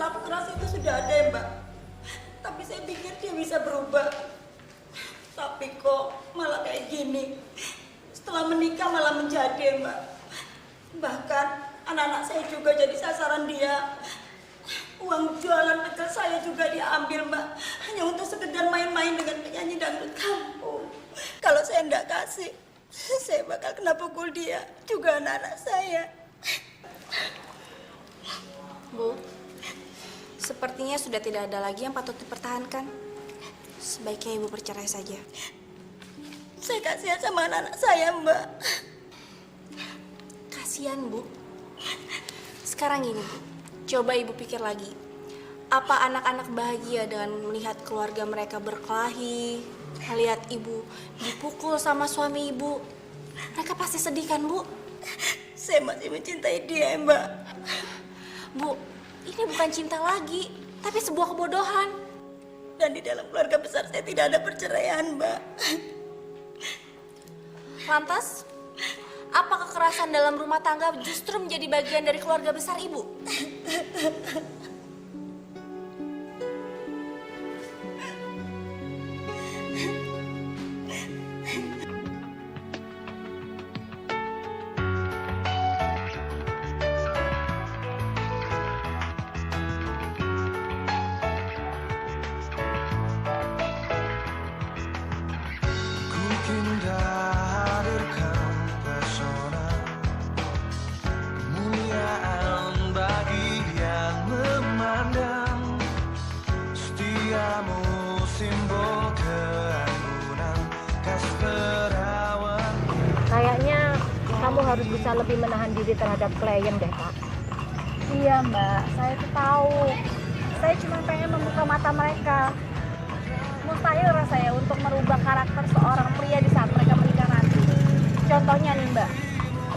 perilaku keras itu sudah ada ya Mbak. Tapi saya pikir dia bisa berubah. Tapi kok malah kayak gini. Setelah menikah malah menjadi ya Mbak. Bahkan anak-anak saya juga jadi sasaran dia. Uang jualan pecel saya juga diambil Mbak. Hanya untuk sekedar main-main dengan penyanyi dangdut kampung. Kalau saya enggak kasih, saya bakal kena pukul dia. Juga anak-anak saya. Bu, sepertinya sudah tidak ada lagi yang patut dipertahankan. Sebaiknya Ibu bercerai saja. Saya kasihan sama anak-anak saya, Mbak. Kasihan, Bu. Sekarang gini, Bu. Coba Ibu pikir lagi. Apa anak-anak bahagia dengan melihat keluarga mereka berkelahi, melihat Ibu dipukul sama suami Ibu? Mereka pasti sedih kan, Bu? Saya masih mencintai dia, Mbak. Bu, ini bukan cinta lagi, tapi sebuah kebodohan. Dan di dalam keluarga besar saya tidak ada perceraian, Mbak. Lantas, apa kekerasan dalam rumah tangga justru menjadi bagian dari keluarga besar Ibu? Kayaknya kamu harus bisa lebih menahan diri terhadap klien deh, Pak. Iya Mbak, saya tuh tahu. Saya cuma pengen membuka mata mereka. Mustahil rasanya untuk merubah karakter seorang pria di saat mereka menikah nanti. Contohnya nih Mbak,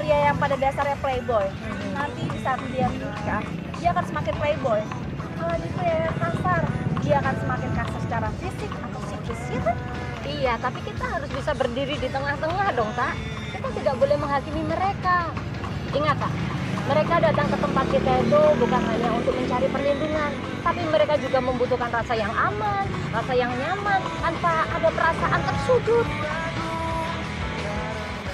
pria yang pada dasarnya playboy, nanti di saat dia menikah, dia akan semakin playboy. Kalau dia pria yang kasar, dia akan semakin kasar secara fisik atau psikis, ya kan? Iya, tapi kita harus bisa berdiri di tengah-tengah dong, Kak. Kita tidak boleh menghakimi mereka. Ingat, Kak, mereka datang ke tempat kita itu bukan hanya untuk mencari perlindungan, tapi mereka juga membutuhkan rasa yang aman, rasa yang nyaman, tanpa ada perasaan tersudut.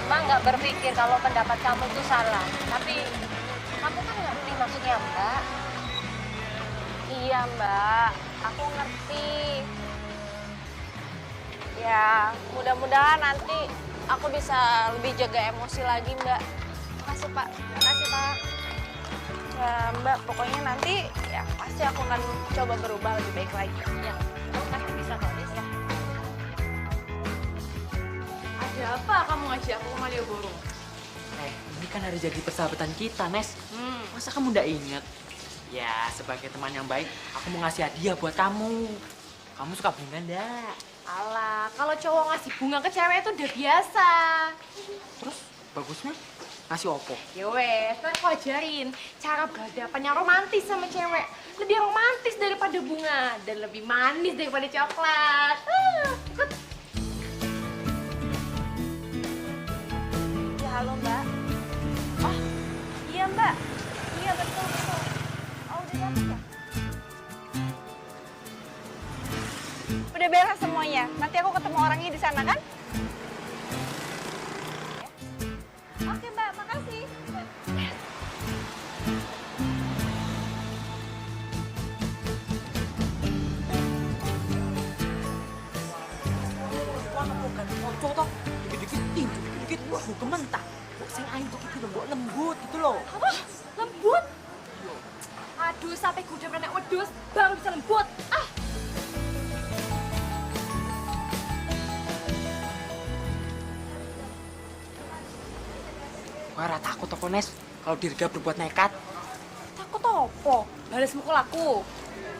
Mbak nggak berpikir kalau pendapat kamu itu salah, tapi kamu kan ngerti maksudnya, Mbak. Iya, Mbak, aku ngerti. Ya, mudah-mudahan nanti aku bisa lebih jaga emosi lagi, Mbak. Makasih, Pak. Makasih, Pak. Ya, Mbak, pokoknya nanti ya pasti aku akan coba berubah lebih baik lagi. Ya, kamu pasti bisa kok, Des, ya. Ada apa kamu ngajak aku ke Malioboro? Ini kan hari jadi persahabatan kita, Nes. Masa kamu nggak ingat? Ya, sebagai teman yang baik, aku mau ngasih hadiah buat kamu. Kamu suka bunga nggak? Alah, kalau cowok ngasih bunga ke cewek itu udah biasa. Terus, bagusnya ngasih opo? Ya wes, kan aku ajarin cara berhadapan yang romantis sama cewek. Lebih romantis daripada bunga dan lebih manis daripada coklat. Ikut. Ya halo Mbak. Oh iya Mbak. Iya betul. Oh udah datang ya? Udah beres semuanya. Nanti aku ketemu orangnya di sana kan? Oke Mbak, makasih. Kocok toh, dikit-dikit tinju, dikit-dikit wah gementak. Kok sing aing tuh gitu loh, lembut gitu loh. Apa? Lembut? Aduh, sampai kuda merenek wedus, bang bisa lembut. Ah! Wah, takut apa, Nes? Kalau Dirga berbuat nekat. Takut apa? Balas mukul aku.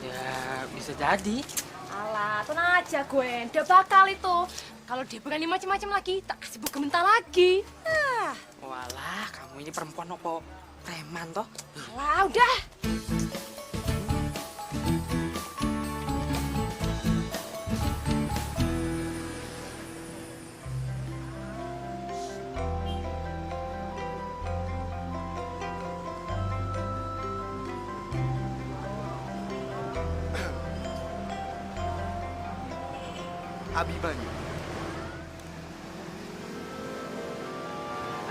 Ya, bisa jadi. Alah, tenang aja gue, udah bakal itu. Kalau dia berani macam-macam lagi, tak kasih buku mental lagi. Ah, Walah, kamu ini perempuan apa preman toh? alah, udah. Abimanyu.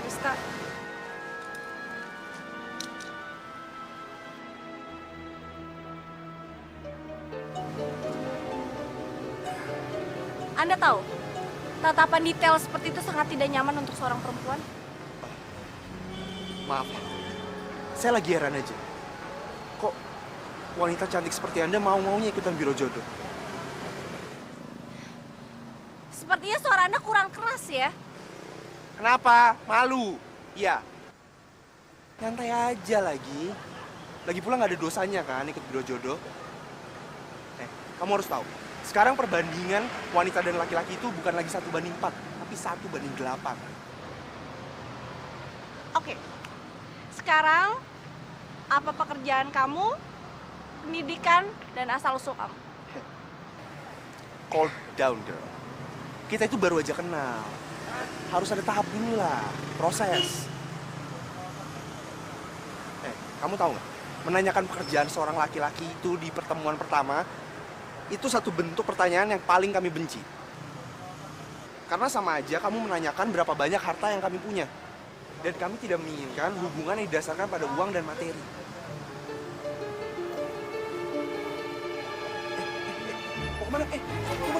Arista. Anda tahu, tatapan detail seperti itu sangat tidak nyaman untuk seorang perempuan. Maaf, saya lagi heran aja. Kok wanita cantik seperti Anda mau-maunya ikutan biro jodoh? Sepertinya suara Anda kurang keras ya. Kenapa? Malu? Iya. Nyantai aja lagi. Lagi pula nggak ada dosanya kan ikut biro jodoh. Kamu harus tahu. Sekarang perbandingan wanita dan laki-laki itu bukan lagi 1:4, tapi 1:8. Oke. Sekarang, apa pekerjaan kamu, pendidikan, dan asal-usul kamu? Calm down, girl. Kita itu baru aja kenal. Harus ada tahap dulu lah, proses. Kamu tahu nggak? Menanyakan pekerjaan seorang laki-laki itu di pertemuan pertama, itu satu bentuk pertanyaan yang paling kami benci. Karena sama aja kamu menanyakan berapa banyak harta yang kami punya. Dan kami tidak menginginkan hubungan yang didasarkan pada uang dan materi. Mau kemana? Tunggu.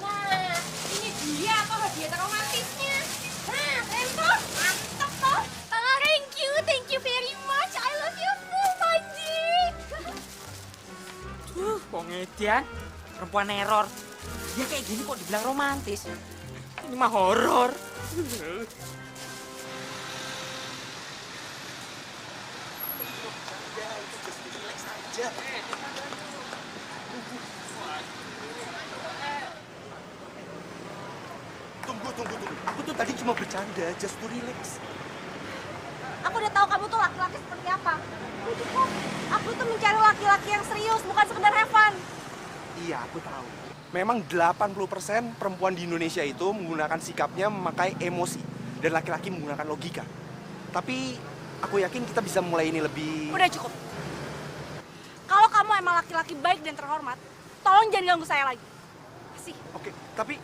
Nah, ini dia apa hadiah romantisnya. Nah, Rempor, mantap toh. Thank you very much. I love you so much. Kok ngedian? Perempuan error. Dia kayak gini kok dibilang romantis. Ini mah horor. Tunggu. Aku tuh tadi cuma bercanda, just to relax. Aku udah tahu kamu tuh laki-laki seperti apa. Aku tuh mencari laki-laki yang serius, bukan sekedar have fun. Iya, aku tahu. Memang 80% perempuan di Indonesia itu menggunakan sikapnya memakai emosi. Dan laki-laki menggunakan logika. Tapi aku yakin kita bisa mulai ini lebih... Udah cukup. Kalau kamu emang laki-laki baik dan terhormat, tolong jangan ganggu saya lagi. Kasih. Oke, tapi...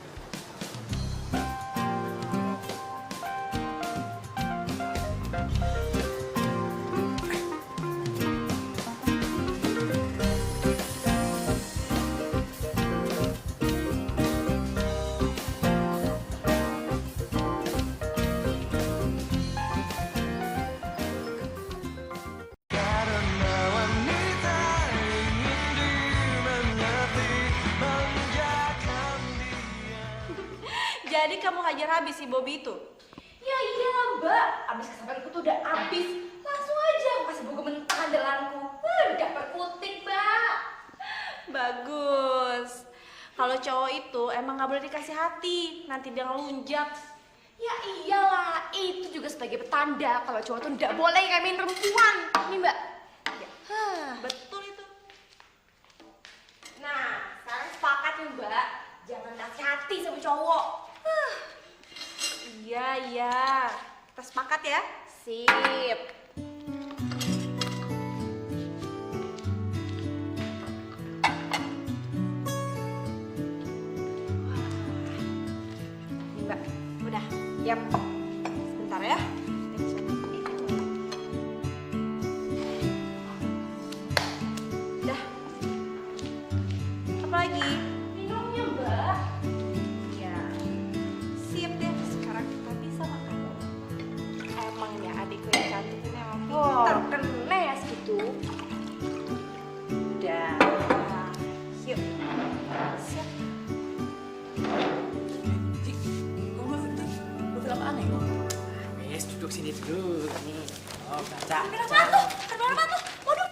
Jadi kamu hajar habis si Bobby itu? Ya iyalah mbak, abis kesabaranku tuh udah abis. Langsung aja aku kasih buku mentah andalanku. Dapat kutik mbak. Bagus. Kalau cowok itu emang nggak boleh dikasih hati, nanti dia ngelunjak. Ya iyalah, itu juga sebagai petanda kalau cowok tuh nggak boleh remehin perempuan. Nih mbak. Ya. Betul itu. Nah, sekarang sepakat nih mbak. Jangan kasih hati sama cowok. Iya. Kita sepakat ya? Sip. Nih Mbak, udah. Yap. Sebentar ya. Udah. Apa lagi? Minumnya mbak. Ya. Sip deh, sekarang kita bisa makan. Emangnya adikku yang cantik ini emang pintar. Terkena ya segitu. Udah. Yuk. Siap. Lu film aneh. Wes, duduk sini dulu. Nih. Oh, baca. Kenapa tuh? Waduh.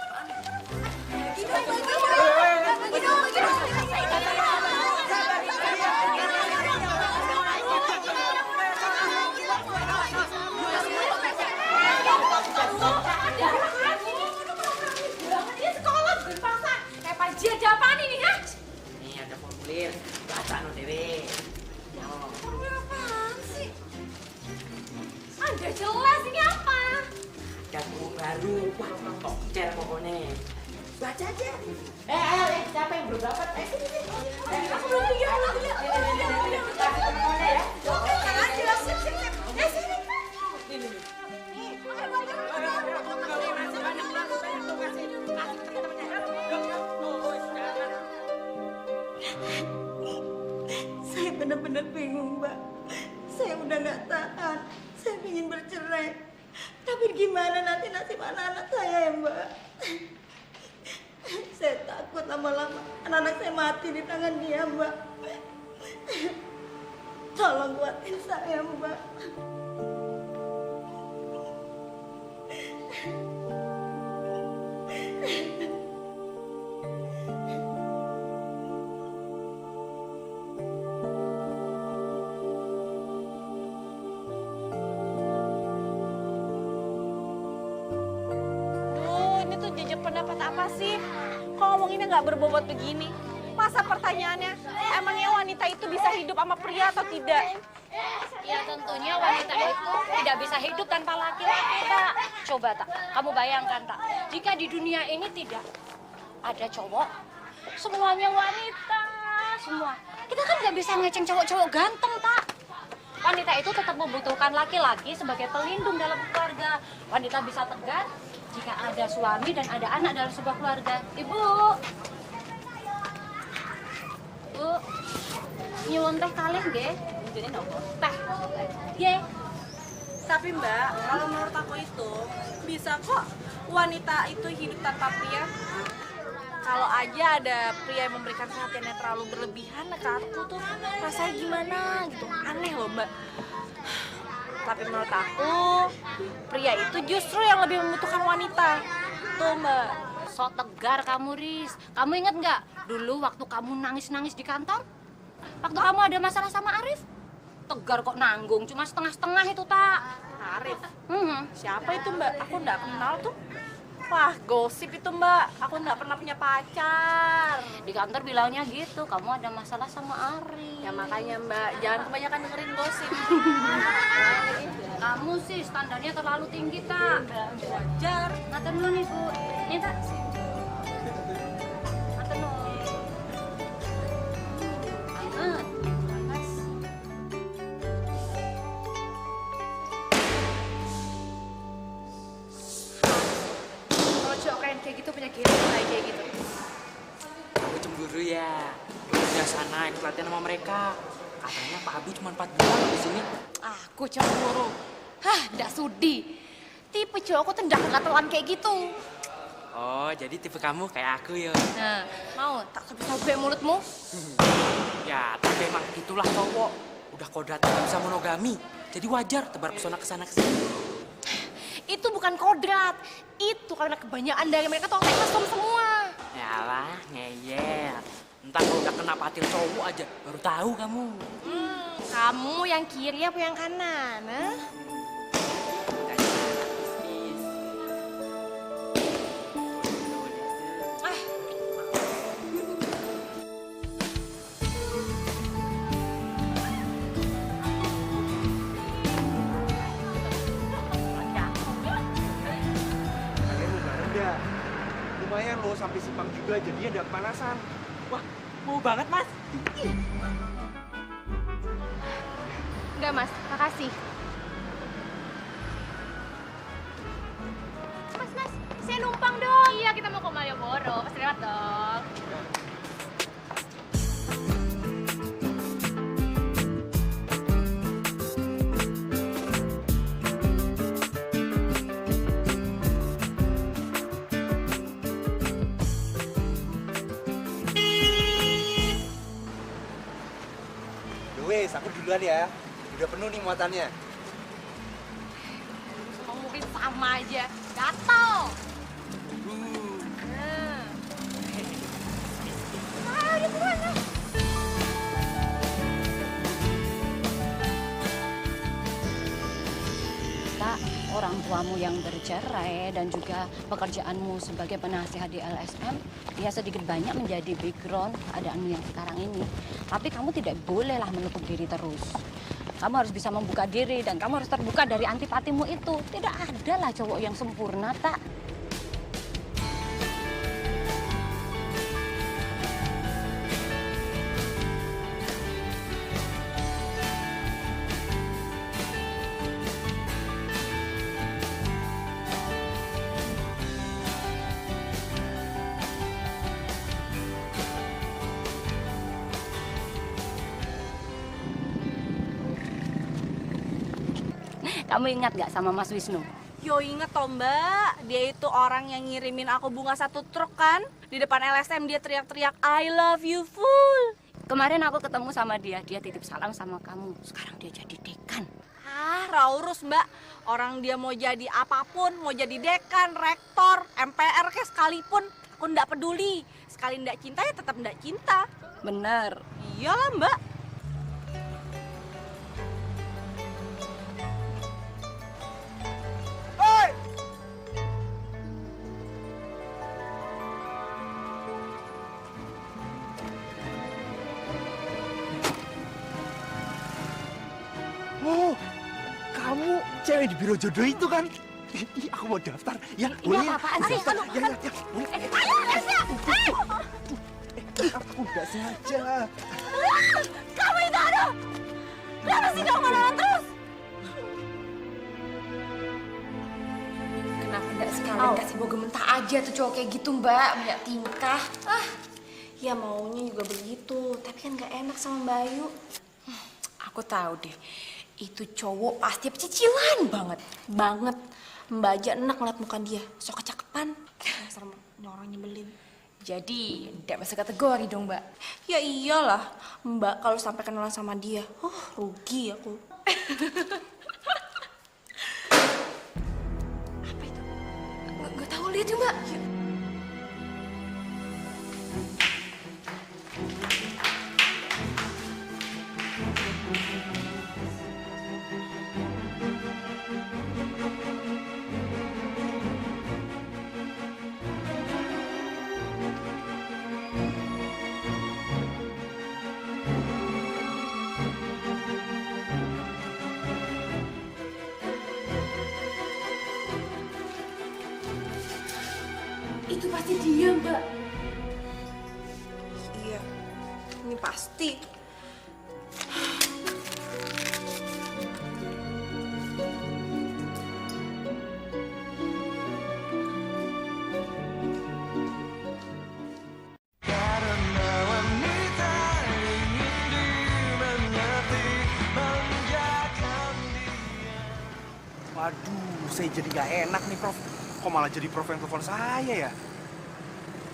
Ada apaan ini, ha? Nih ada formulir. Baca no dewe. Apaan sih? Ada jelas ini apa? Ada guru baru Aduh, wah, tokcer pokoknya. Baca aja. Siapa yang berberapa? Sini. Aku belum tiga. Kasih teman-temannya ya. Oke, aja. Sip. Sini. Ini. Saya benar-benar bingung, Mbak. Saya udah nggak tahan. Saya ingin bercerai. Tapi gimana nanti nasib anak-anak saya ya, Mbak? Saya takut lama-lama anak-anak saya mati di tangan dia, Mbak. Tolong kuatin saya, Mbak. Ini tuh jejak pendapat apa sih? Kok ngomonginnya nggak berbobot begini? Masa pertanyaannya, emangnya wanita itu bisa hidup sama pria atau tidak? Ya tentunya wanita itu tidak bisa hidup tanpa laki-laki, Tak. Coba, Tak, kamu bayangkan, Tak. Jika di dunia ini tidak ada cowok, semuanya wanita, semua. Kita kan nggak bisa ngeceng cowok-cowok ganteng, Tak. Wanita itu tetap membutuhkan laki-laki sebagai pelindung dalam keluarga. Wanita bisa tegar jika ada suami dan ada anak dalam sebuah keluarga. Ibu, Bu, nyuwun teh kalih nggih. Jadi nopo? Teh. Nggih. Tapi Mbak, kalau menurut aku itu bisa kok wanita itu hidup tanpa pria. Kalau aja ada pria yang memberikan perhatian yang terlalu berlebihan ke aku tuh rasanya gimana gitu, aneh loh Mbak. Tapi menurut aku pria itu justru yang lebih membutuhkan wanita. Tuh Mbak. So tegar kamu, Riz. Kamu ingat nggak dulu waktu kamu nangis-nangis di kantor? Waktu kamu ada masalah sama Arif? Tegar kok nanggung, cuma setengah-setengah itu, Tak. Arif. Siapa itu Mbak? Aku nggak kenal tuh. Wah, gosip itu Mbak. Aku nggak pernah punya pacar. Di kantor bilangnya gitu, kamu ada masalah sama Arif. Ya makanya Mbak, jangan kebanyakan dengerin gosip. Kamu sih standarnya terlalu tinggi, Tak. Wajar. Ngatur dulu nih, Bu. Ini, Tak. Ngatur dulu. Anget. Kalau cowok kayak gitu punya gaya kayak gitu. Aku cemburu ya. Udah sana ikut latihan sama mereka. Katanya Pak Abu cuma 4 bulan di sini. Aku cemburu. Hah, ndak sudi. Tipe cowokku tuh ndak kegatelan kayak gitu. Oh, jadi tipe kamu kayak aku ya. Nah, mau tak sabuk mulutmu? Ya, tapi emang itulah cowok. Udah kodratnya nggak bisa monogami. Jadi wajar tebar pesona kesana kesini. Itu bukan kodrat. Itu karena kebanyakan dari mereka tuh mesum semua. Yalah, ngeyel. Entar kalau udah kena patil cowok aja, baru tahu kamu. Kamu yang kiri apa yang kanan? Nah? Kalian mau bareng nggak? Lumayan loh sampai Simpang juga, jadinya ada kepanasan. Wah, mau banget, Mas. Enggak mas, makasih. Mas, saya numpang dong. Iya, kita mau ke Malioboro, pasti lewat dong. Wes, aku duluan ya. Udah penuh nih muatannya. Mungkin sama aja, gatel. Ayo buruan ya. Tak, orang tuamu yang bercerai dan juga pekerjaanmu sebagai penasihat di LSM, ya sedikit banyak menjadi background keadaanmu yang sekarang ini. Tapi kamu tidak bolehlah menutup diri terus. Kamu harus bisa membuka diri dan kamu harus terbuka dari antipatimu itu. Tidak ada lah cowok yang sempurna, tak. Kamu ingat gak sama Mas Wisnu? Yo inget toh mbak, dia itu orang yang ngirimin aku bunga 1 truk kan. Di depan LSM dia teriak-teriak I love you full. Kemarin aku ketemu sama dia titip salam sama kamu. Sekarang dia jadi dekan. Ah, raurus mbak. Orang dia mau jadi apapun, mau jadi dekan, rektor, MPR kayak sekalipun. Aku ndak peduli. Sekali ndak cinta ya tetap ndak cinta. Bener. Iyalah mbak. Oh, kamu cewek di biro jodoh itu kan? Ih, aku mau daftar. Ya, boleh. apaan sih? Daftar. Ya, boleh. Aku nggak sengaja. Kamu itu aduh. Kenapa sih kamu malah terus? Kenapa enggak sekalian kasih boga mentah aja tuh cowok kayak gitu, Mbak? Banyak tingkah. Ya maunya juga begitu, tapi kan gak enak sama Mbak Ayu. Aku tahu deh. Itu cowok pasti pecicilan banget. Banget. Mbak aja enak ngeliat muka dia. Sok kecakepan. Serem, orang nyebelin. Jadi, tidak masuk kategori dong, Mbak. Ya iyalah, Mbak kalau sampai kenalan sama dia. Rugi aku. Apa itu? Nggak tahu, lihat yuk, Mbak. Yuk. Itu pasti dia, Mbak. Iya, ini pasti. Waduh, saya jadi gak enak nih, Prof. Kok malah jadi Prof yang telepon saya ya?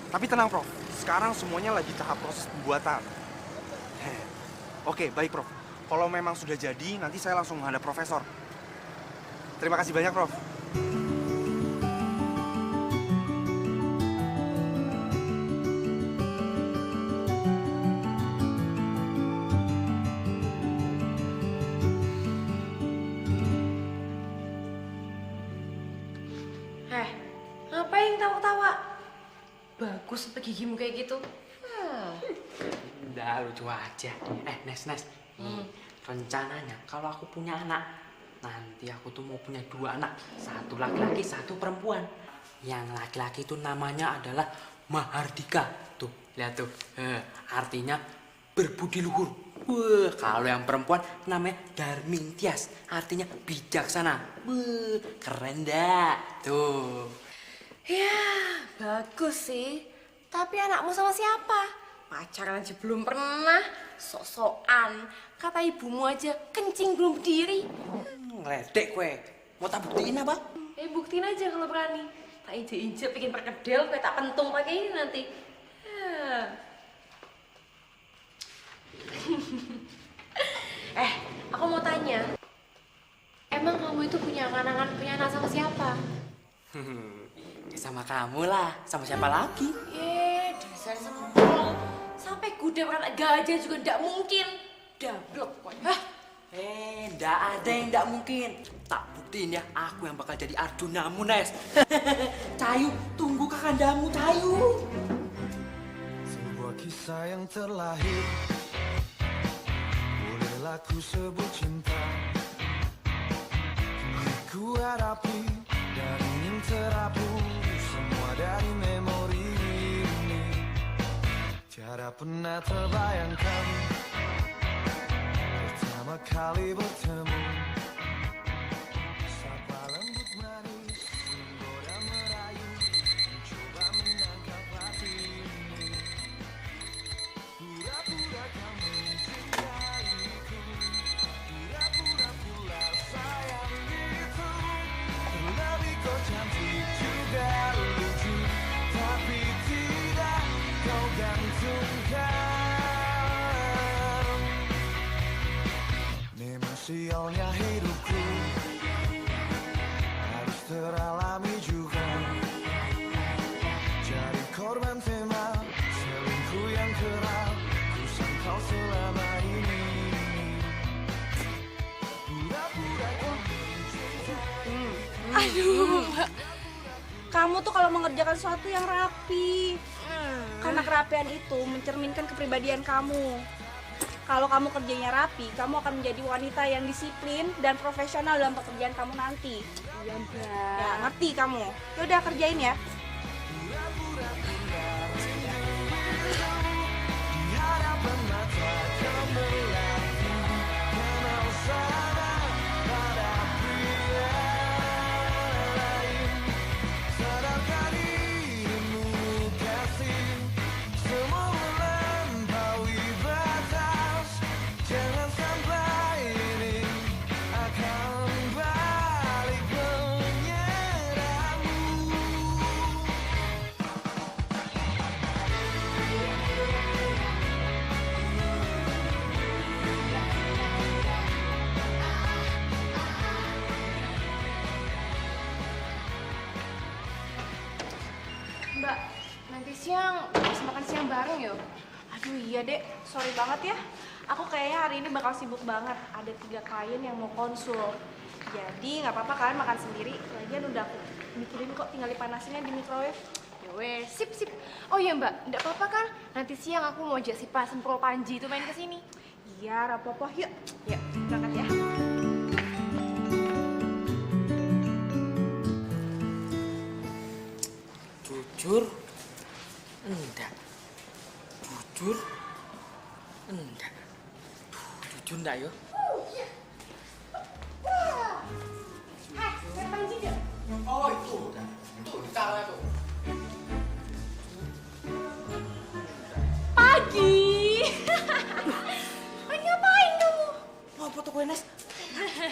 Tapi tenang, Prof. Sekarang semuanya lagi tahap proses pembuatan. Oke, baik, Prof. Kalau memang sudah jadi, nanti saya langsung menghadap Profesor. Terima kasih banyak, Prof. Ngapain tawa-tawa? Bagus sampai gigimu kayak gitu. Udah lucu aja. Nes. Nih, rencananya kalau aku punya anak, nanti aku tuh mau punya 2 anak. 1 laki-laki, 1 perempuan. Yang laki-laki itu namanya adalah Mahardika. Tuh, lihat tuh. Artinya berbudi luhur. Wah, kalau yang perempuan namanya Darmintias. Artinya bijaksana. Wah, keren dah. Tuh. Ya, bagus sih. Tapi anakmu sama siapa? Pacaran aja belum pernah. Sok-sokan. Kata ibumu aja kencing belum berdiri. Ngeledek kue. Mau tak buktiin apa? Buktiin aja kalau berani. Tak injek-injek bikin perkedel, kue tak pentung pakai ini nanti. Aku mau tanya. Emang kamu itu punya anak sama siapa? Sama kamu lah, sama siapa lagi? Dasar semprong. Sampai kuda anak gajah juga ndak mungkin. Dablek kok. Ndak ada yang ndak mungkin. Tak buktiin ya, aku yang bakal jadi Arjunamu, Nes. Cayu, tunggu kakandamu, Cayu. Sebuah kisah yang terlahir, mulailah telah ku sebut cinta, ku hadapi dan ingin terhapus semua dari memori ini. Tiada pernah terbayangkan pertama kali bertemu. Sapa lembut manis, menggoda merayu, mencoba menangkap hati ini. Pura-pura kamu mencintaiku, pura-pura pula sayang itu. Lebih kau cantik juga lucu, tapi tidak kau gantungkan. Memang sialnya hidupku harus teralami juga, jadi korban tema selingkuh yang kerap ku sangkal selama ini. Pura-pura kau Aduh, Mbak. Kamu tuh kalau mengerjakan sesuatu yang rapi. Karena kerapian itu mencerminkan kepribadian kamu. Kalau kamu kerjanya rapi, kamu akan menjadi wanita yang disiplin dan profesional dalam pekerjaan kamu nanti. Iya, Mbak. Ya, ngerti kamu? Ya udah kerjain ya. di hadapan mata kau melati, kenal sana pada pria lain. Sadarkah dirimu kasih, semua melampaui batas. Jangan sampai ini akan balik menyerangmu. Mbak, nanti siang bisa makan siang bareng yuk. Aduh iya dek, sorry banget ya. Aku kayaknya hari ini bakal sibuk banget. Ada 3 klien yang mau konsul. Jadi nggak apa-apa kalian makan sendiri. Lagian udah aku bikinin kok, tinggal dipanasinnya di microwave. Ya wes, sip sip. Oh iya Mbak, enggak apa-apa kan? Nanti siang aku mau ajak si Pak Semprol Panji itu main ke sini. Iya, rapopo yuk. Ya, berangkat ya. Jujur, enggak. Jujur, enggak. Jujur enggak yo? Hai, Pak Panji deh. Oh itu, tuh di tangannya tuh. Pagi. Lagi ngapain kamu? Mau foto kue Nes?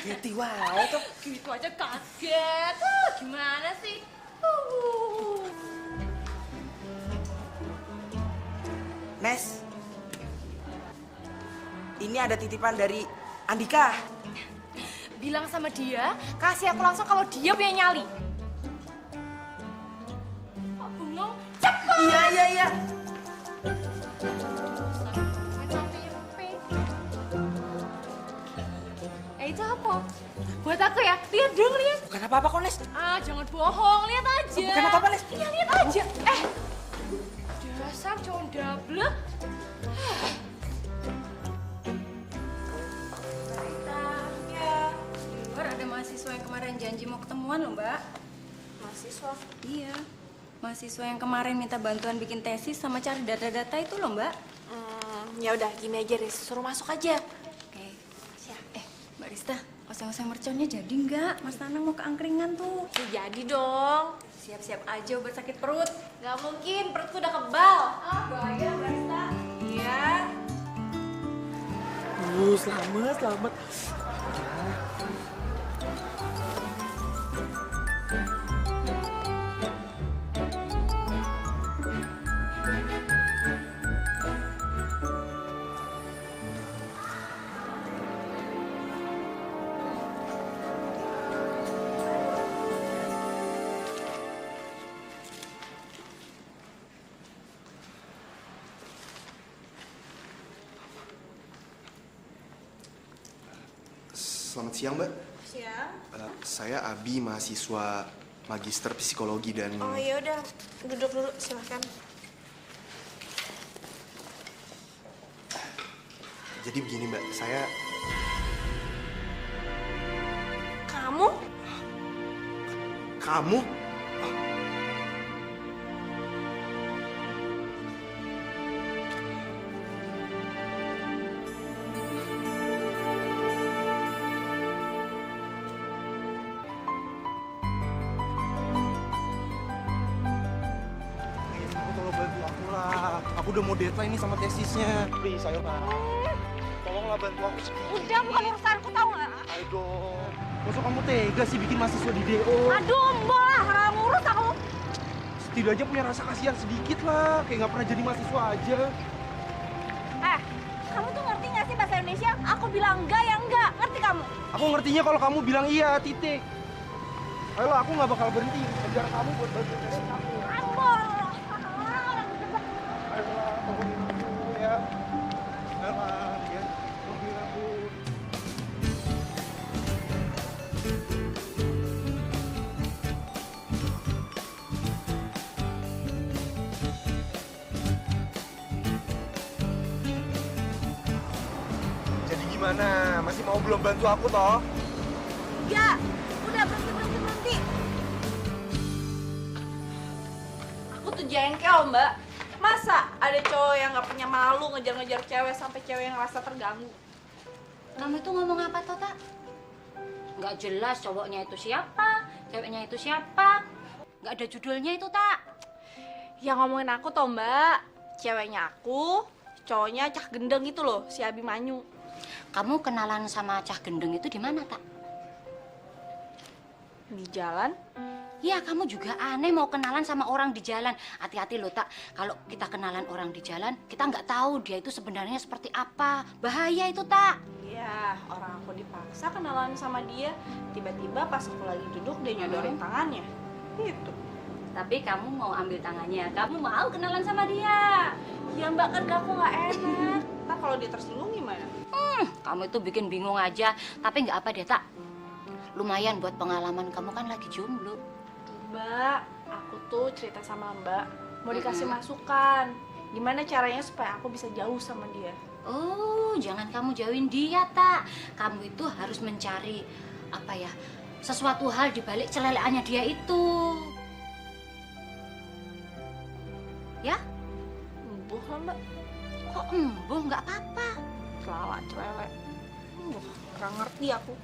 Gitu wae tuh. Gitu aja kaget. Gimana sih? Nes, ini ada titipan dari Andika. Bilang sama dia, kasih aku langsung kalau dia punya nyali. Pak Bengong, cepet! Iya. Itu apa? Buat aku ya? Lihat dong, lihat. Bukan apa-apa kok Nes. Ah, jangan bohong, lihat aja. Bukan apa-apa Nes. Iya, lihat aja. Dasar cowok dablek. Ya, di luar ada mahasiswa yang kemarin janji mau ketemuan loh, Mbak. Mahasiswa. Iya, mahasiswa yang kemarin minta bantuan bikin tesis sama cari data-data itu loh, Mbak. Ya udah gini aja Riz, suruh masuk aja. Oke, siap. Mbak Rista, oseng-oseng merconnya jadi nggak? Mas Nanang mau ke angkringan tuh. Ya jadi dong. Siap-siap aja obat sakit perut. Gak mungkin, perutku udah kebal. Doain Mbak Rista. Iya. Selamat. Selamat siang, Mbak. Siang. Saya Abi, mahasiswa Magister Psikologi dan... Oh ya udah, duduk dulu silahkan. Jadi begini, Mbak. Saya Kamu? Kamu tolong bantu aku lah. Aku udah mau deadline nih sama tesisnya. Please, ayo lah. Tolonglah bantu aku sedikit. Udah, bukan urusanku tahu nggak? Ayo dong. Masa kamu tega sih bikin mahasiswa di DO? Aduh, mbak lah, orang ngurus aku. Setidaknya punya rasa kasihan sedikit lah. Kayak nggak pernah jadi mahasiswa aja. Kamu tuh ngerti nggak sih bahasa Indonesia? Aku bilang enggak ya enggak, ngerti kamu? Aku ngertinya kalau kamu bilang iya, titik. Ayolah, aku nggak bakal berhenti ngejar kamu buat bantu tesis aku. Ambon. Ayolah, tolongin aku ya. Ayolah, ya. Tolongin aku. Jadi gimana? Masih mau belum bantu aku toh? Ya, udah berhenti. Aku tuh jengkel, Mbak. Masa ada cowok yang nggak punya malu ngejar-ngejar cewek sampai cewek yang ngerasa terganggu? Kamu itu ngomong apa toh, Tak? Nggak jelas cowoknya itu siapa, ceweknya itu siapa. Nggak ada judulnya itu, Tak. Yang ngomongin aku toh, Mbak. Ceweknya aku, cowoknya Cah Gendeng itu loh, si Abimanyu. Kamu kenalan sama Cah Gendeng itu di mana, Tak? Di jalan. Ya, kamu juga aneh mau kenalan sama orang di jalan. Hati-hati loh, Tak. Kalau kita kenalan orang di jalan, kita nggak tahu dia itu sebenarnya seperti apa. Bahaya itu, Tak. Ya, orang aku dipaksa kenalan sama dia. Tiba-tiba pas aku lagi duduk, dia nyodorin tangannya. Gitu. Tapi kamu mau ambil tangannya, kamu mau kenalan sama dia. Ya Mbak, kan ke aku nggak enak. Ntar kalau dia tersinggung gimana? Kamu itu bikin bingung aja. Tapi nggak apa deh, Tak. Lumayan buat pengalaman, kamu kan lagi jomblo. Mbak, aku tuh cerita sama Mbak. Mau dikasih masukan. Gimana caranya supaya aku bisa jauh sama dia? Oh, jangan kamu jauhin dia, Tak. Kamu itu harus mencari, sesuatu hal di balik celeleannya dia itu. Ya? Embuh lah Mbak. Kok embuh? Nggak apa-apa. Celala celele. Kurang ngerti aku.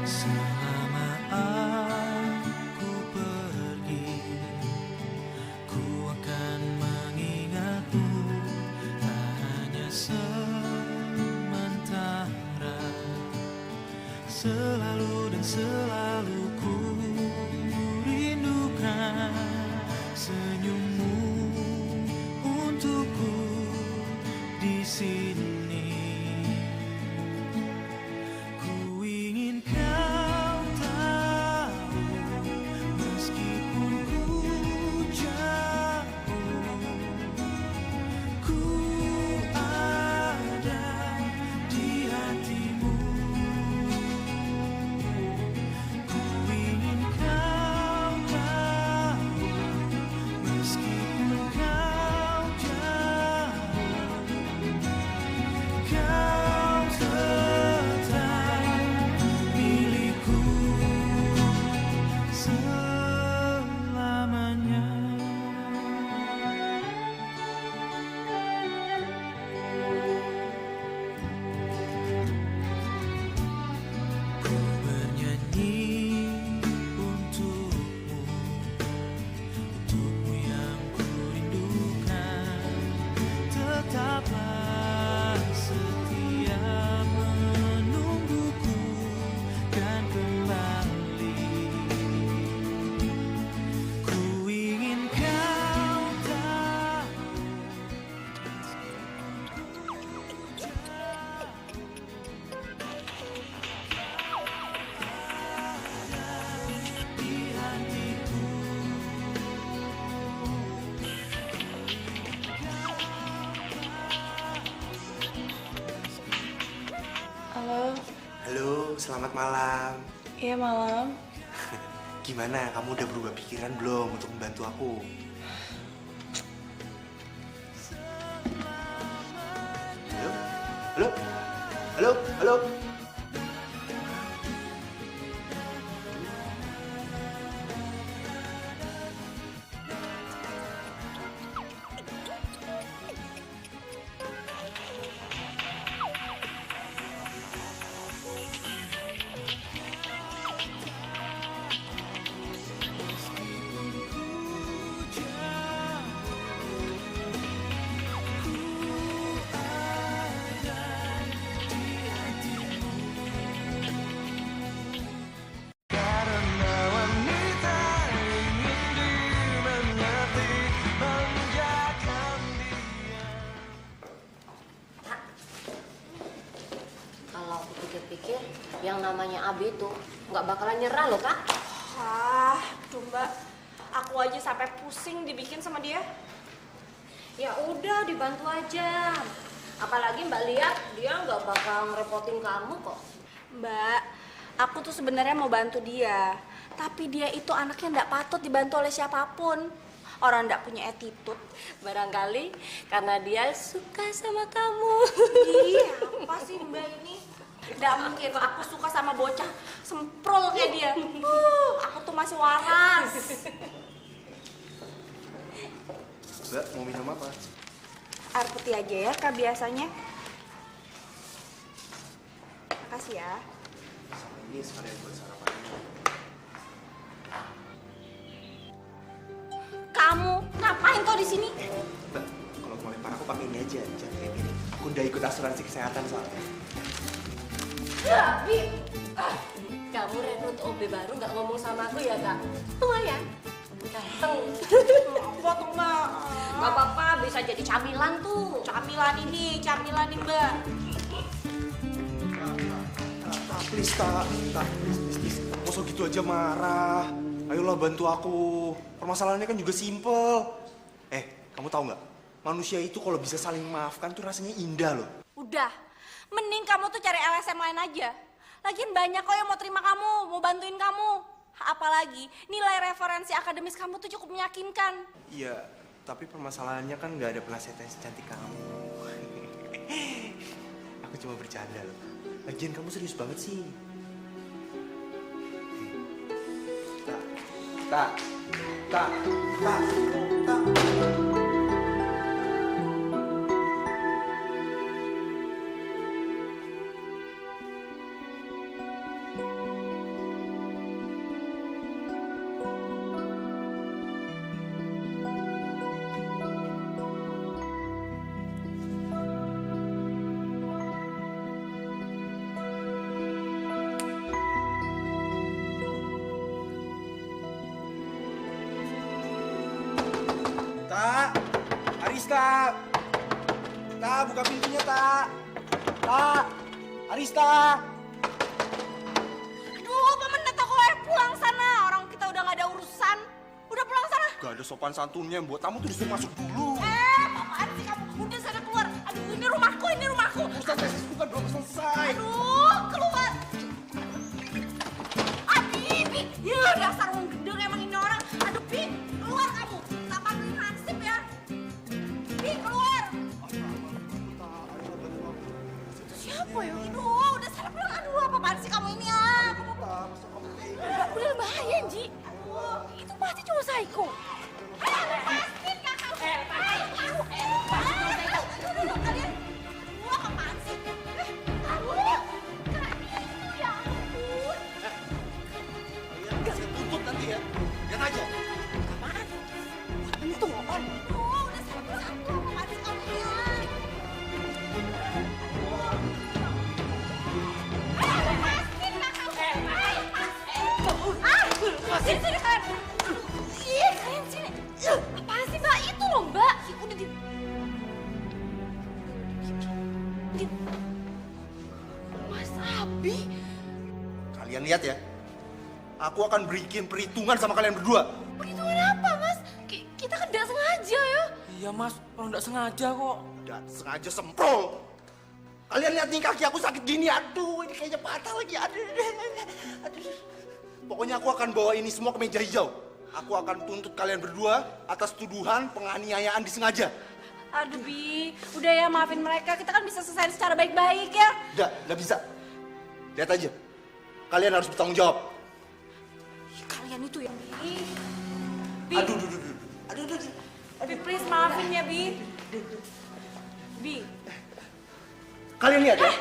Selama aku pergi, ku akan mengingatmu. Tak hanya sementara, selalu dan selalu ku rindukan senyummu untukku di sini. Ku ingin kau tahu, meskipun ku jauh, ku ada di hatimu. Ku ingin kau tahu, meskipun kau jauh, kau tetap milikku selamanya. Ku bernyanyi untukmu, untukmu yang ku rindukan. Tetaplah setia menungguku kan kembali. Ku ingin kau tahu. Halo. Halo, selamat malam. Iya, malam. Gimana? Kamu udah berubah pikiran belum untuk membantu aku? Halo? Halo? Halo? Halo? Karena wanita ingin dimengerti, manjakan dia. Kalau aku pikir-pikir, yang namanya Abi itu nggak bakalan nyerah loh, Kak. Tuh Mbak, aku aja sampai pusing dibikin sama dia. Ya udah, dibantu aja. Apalagi Mbak lihat, dia nggak bakal ngerepotin kamu kok. Mbak, aku tuh sebenarnya mau bantu dia, tapi dia itu anaknya nggak patut dibantu oleh siapapun. Orang nggak punya attitude. Barangkali karena dia suka sama kamu. Iya, apa sih Mbak ini? Nggak mungkin aku suka sama bocah semprol kayak dia. Aku tuh masih waras. Mbak, mau minum apa? Air putih aja ya, kayak biasanya. Makasih ya. Sama ini sekalian buat sarapan. Kamu ngapain kau di sini? Mbak, kalau mau lempar aku pakai ini aja, jangan kayak gini. Aku udah ikut asuransi kesehatan soalnya. Kamu rekrut OB baru nggak ngomong sama aku ya, Kak? Lumayan. Ganteng. Apa tuh Mbak? Gak apa-apa, bisa jadi camilan tuh. Camilan nih Mbak. Please, please. Masa gitu aja marah. Ayolah bantu aku. Permasalahannya kan juga simple. Kamu tahu nggak? Manusia itu kalau bisa saling memaafkan tuh rasanya indah loh. Udah, mending kamu tuh cari LSM lain aja. Lagian banyak kok yang mau terima kamu, mau bantuin kamu. Apalagi nilai referensi akademis kamu tuh cukup meyakinkan. Iya, tapi permasalahannya kan nggak ada penasihat yang secantik kamu. Aku cuma bercanda loh. Lagian kamu serius banget sih. Tak. Tak, Arista. Tak, buka pintunya, Tak. Tak, Arista. Aduh, Paman Neta kok pulang sana. Orang kita udah gak ada urusan. Udah pulang sana. Gak ada sopan santunnya, buat kamu tuh disuruh masuk dulu. Apaan sih kamu? Udah sana keluar. Aduh, ini rumahku. Ustaz, tesis bukan belum selesai. Aduh, keluar. Abi. Ya, dasar orang gendeng emang ini orang. Aduh, Pi, keluar kamu. Tak panggilin hansip ya. Pi, keluar. Itu siapa ya? Aduh, udah sana pulang. Aduh, apaan sih kamu ini ya? Gak boleh bahaya, Ji. Itu pasti cuma psycho. Lepasin kakak. Lepasin kalian. Aduh, apaan sih? Aduh, kak itu ya ampun. Kalian saya tuntut nanti ya. Lihat aja. Apaan? Itu ngomong. Aduh, udah sana pulang. Aduh, apaan sih kamu ya? Lepasin kakak. Lepasin sini kalian. Ih, kalian sini. Apaan sih, Mbak? Itu loh, Mbak. Udah di... Mas Abi? Kalian lihat ya. Aku akan berikin perhitungan sama kalian berdua. Perhitungan apa, Mas? Kita kan gak sengaja ya. Iya mas, orang nggak sengaja kok. Dan sengaja semprol. Kalian lihat nih kaki aku sakit gini, aduh ini kayaknya patah lagi, aduh. Pokoknya aku akan bawa ini semua ke meja hijau. Aku akan tuntut kalian berdua atas tuduhan penganiayaan disengaja. Aduh Bi, udah ya maafin mereka, kita kan bisa selesai secara baik-baik ya. Udah bisa. Lihat aja, kalian harus bertanggung jawab. Kalian itu ya Bi. Bi, Aduh. Bi please maafin ya Bi. Bi, Kalian lihat ya,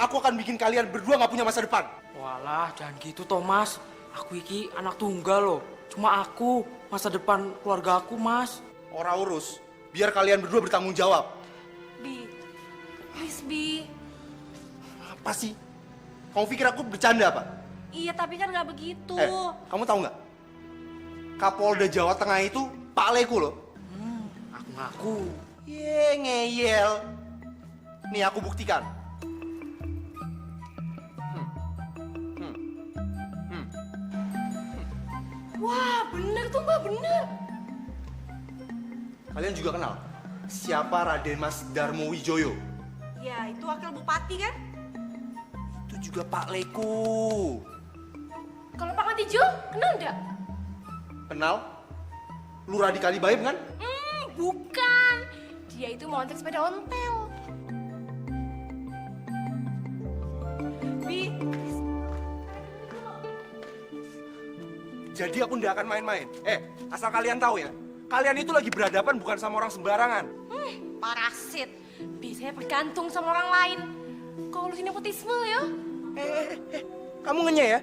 aku akan bikin kalian berdua nggak punya masa depan. Walah, jangan gitu Thomas. Aku iki anak tunggal loh. Cuma aku, masa depan keluarga aku, Mas. Ora urus, biar kalian berdua bertanggung jawab. Bi, please Bi. Apa sih? Kamu pikir aku bercanda apa? Iya tapi kan nggak begitu. Kamu tahu nggak? Kapolda Jawa Tengah itu Pak Leku loh. Aku ngaku. Ngeyel. Nih aku buktikan. Wah, bener tuh Mbak, bener. Kalian juga kenal siapa Raden Mas Darmo Wijoyo? Ya itu wakil bupati kan? Itu juga Pak Leku. Kalau Pak Matijo, kenal enggak? Kenal? Lurah di Kalibayem kan? Bukan. Dia itu mau antar sepeda ontel. Bi, Jadi aku nggak akan main-main. Asal kalian tahu ya, kalian itu lagi berhadapan bukan sama orang sembarangan. Parasit. Biasanya bergantung sama orang lain. Kalau lu nepotisme ya. Kamu ngenyek ya?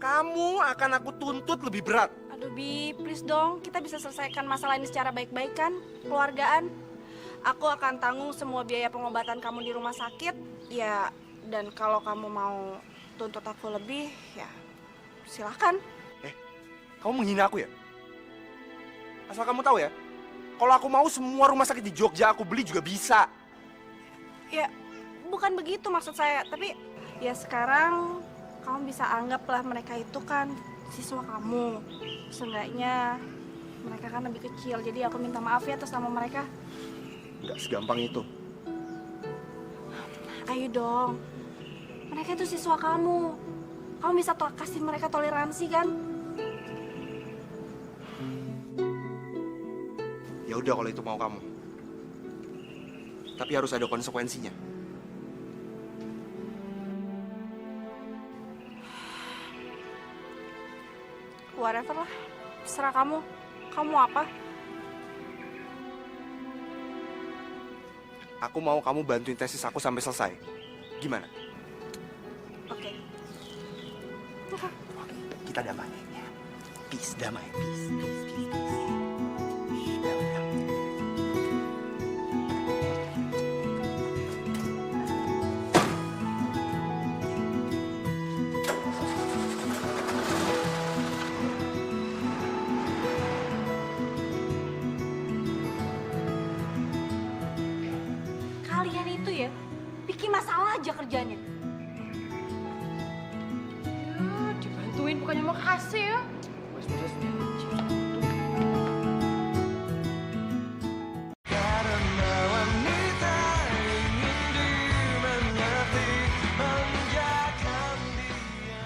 Kamu akan aku tuntut lebih berat. aduh Bi, please dong, kita bisa selesaikan masalah ini secara baik-baik kan, keluargaan. Aku akan tanggung semua biaya pengobatan kamu di rumah sakit, ya. Dan kalau kamu mau tuntut aku lebih, ya silahkan. Kamu menghina aku ya? Asal kamu tahu ya, kalau aku mau semua rumah sakit di Jogja aku beli juga bisa. Ya, bukan begitu maksud saya, tapi ya sekarang kamu bisa anggaplah mereka itu kan siswa kamu. Seenggaknya mereka kan lebih kecil, jadi aku minta maaf ya atas nama mereka. Nggak segampang itu. Ayo dong, mereka itu siswa kamu. Kamu bisa kasih mereka toleransi kan? Ya udah kalau itu mau kamu. Tapi harus ada konsekuensinya. Whatever lah, terserah kamu. Kamu apa? Aku mau kamu bantuin tesis aku sampai selesai. Gimana? Oke. Kita damai. Peace, damai. Peace. Damai. Kalian itu ya, bikin masalah aja kerjanya. Ya, dibantuin bukannya mau kasih ya. Karena wanita ingin dimengerti, manjakan dia.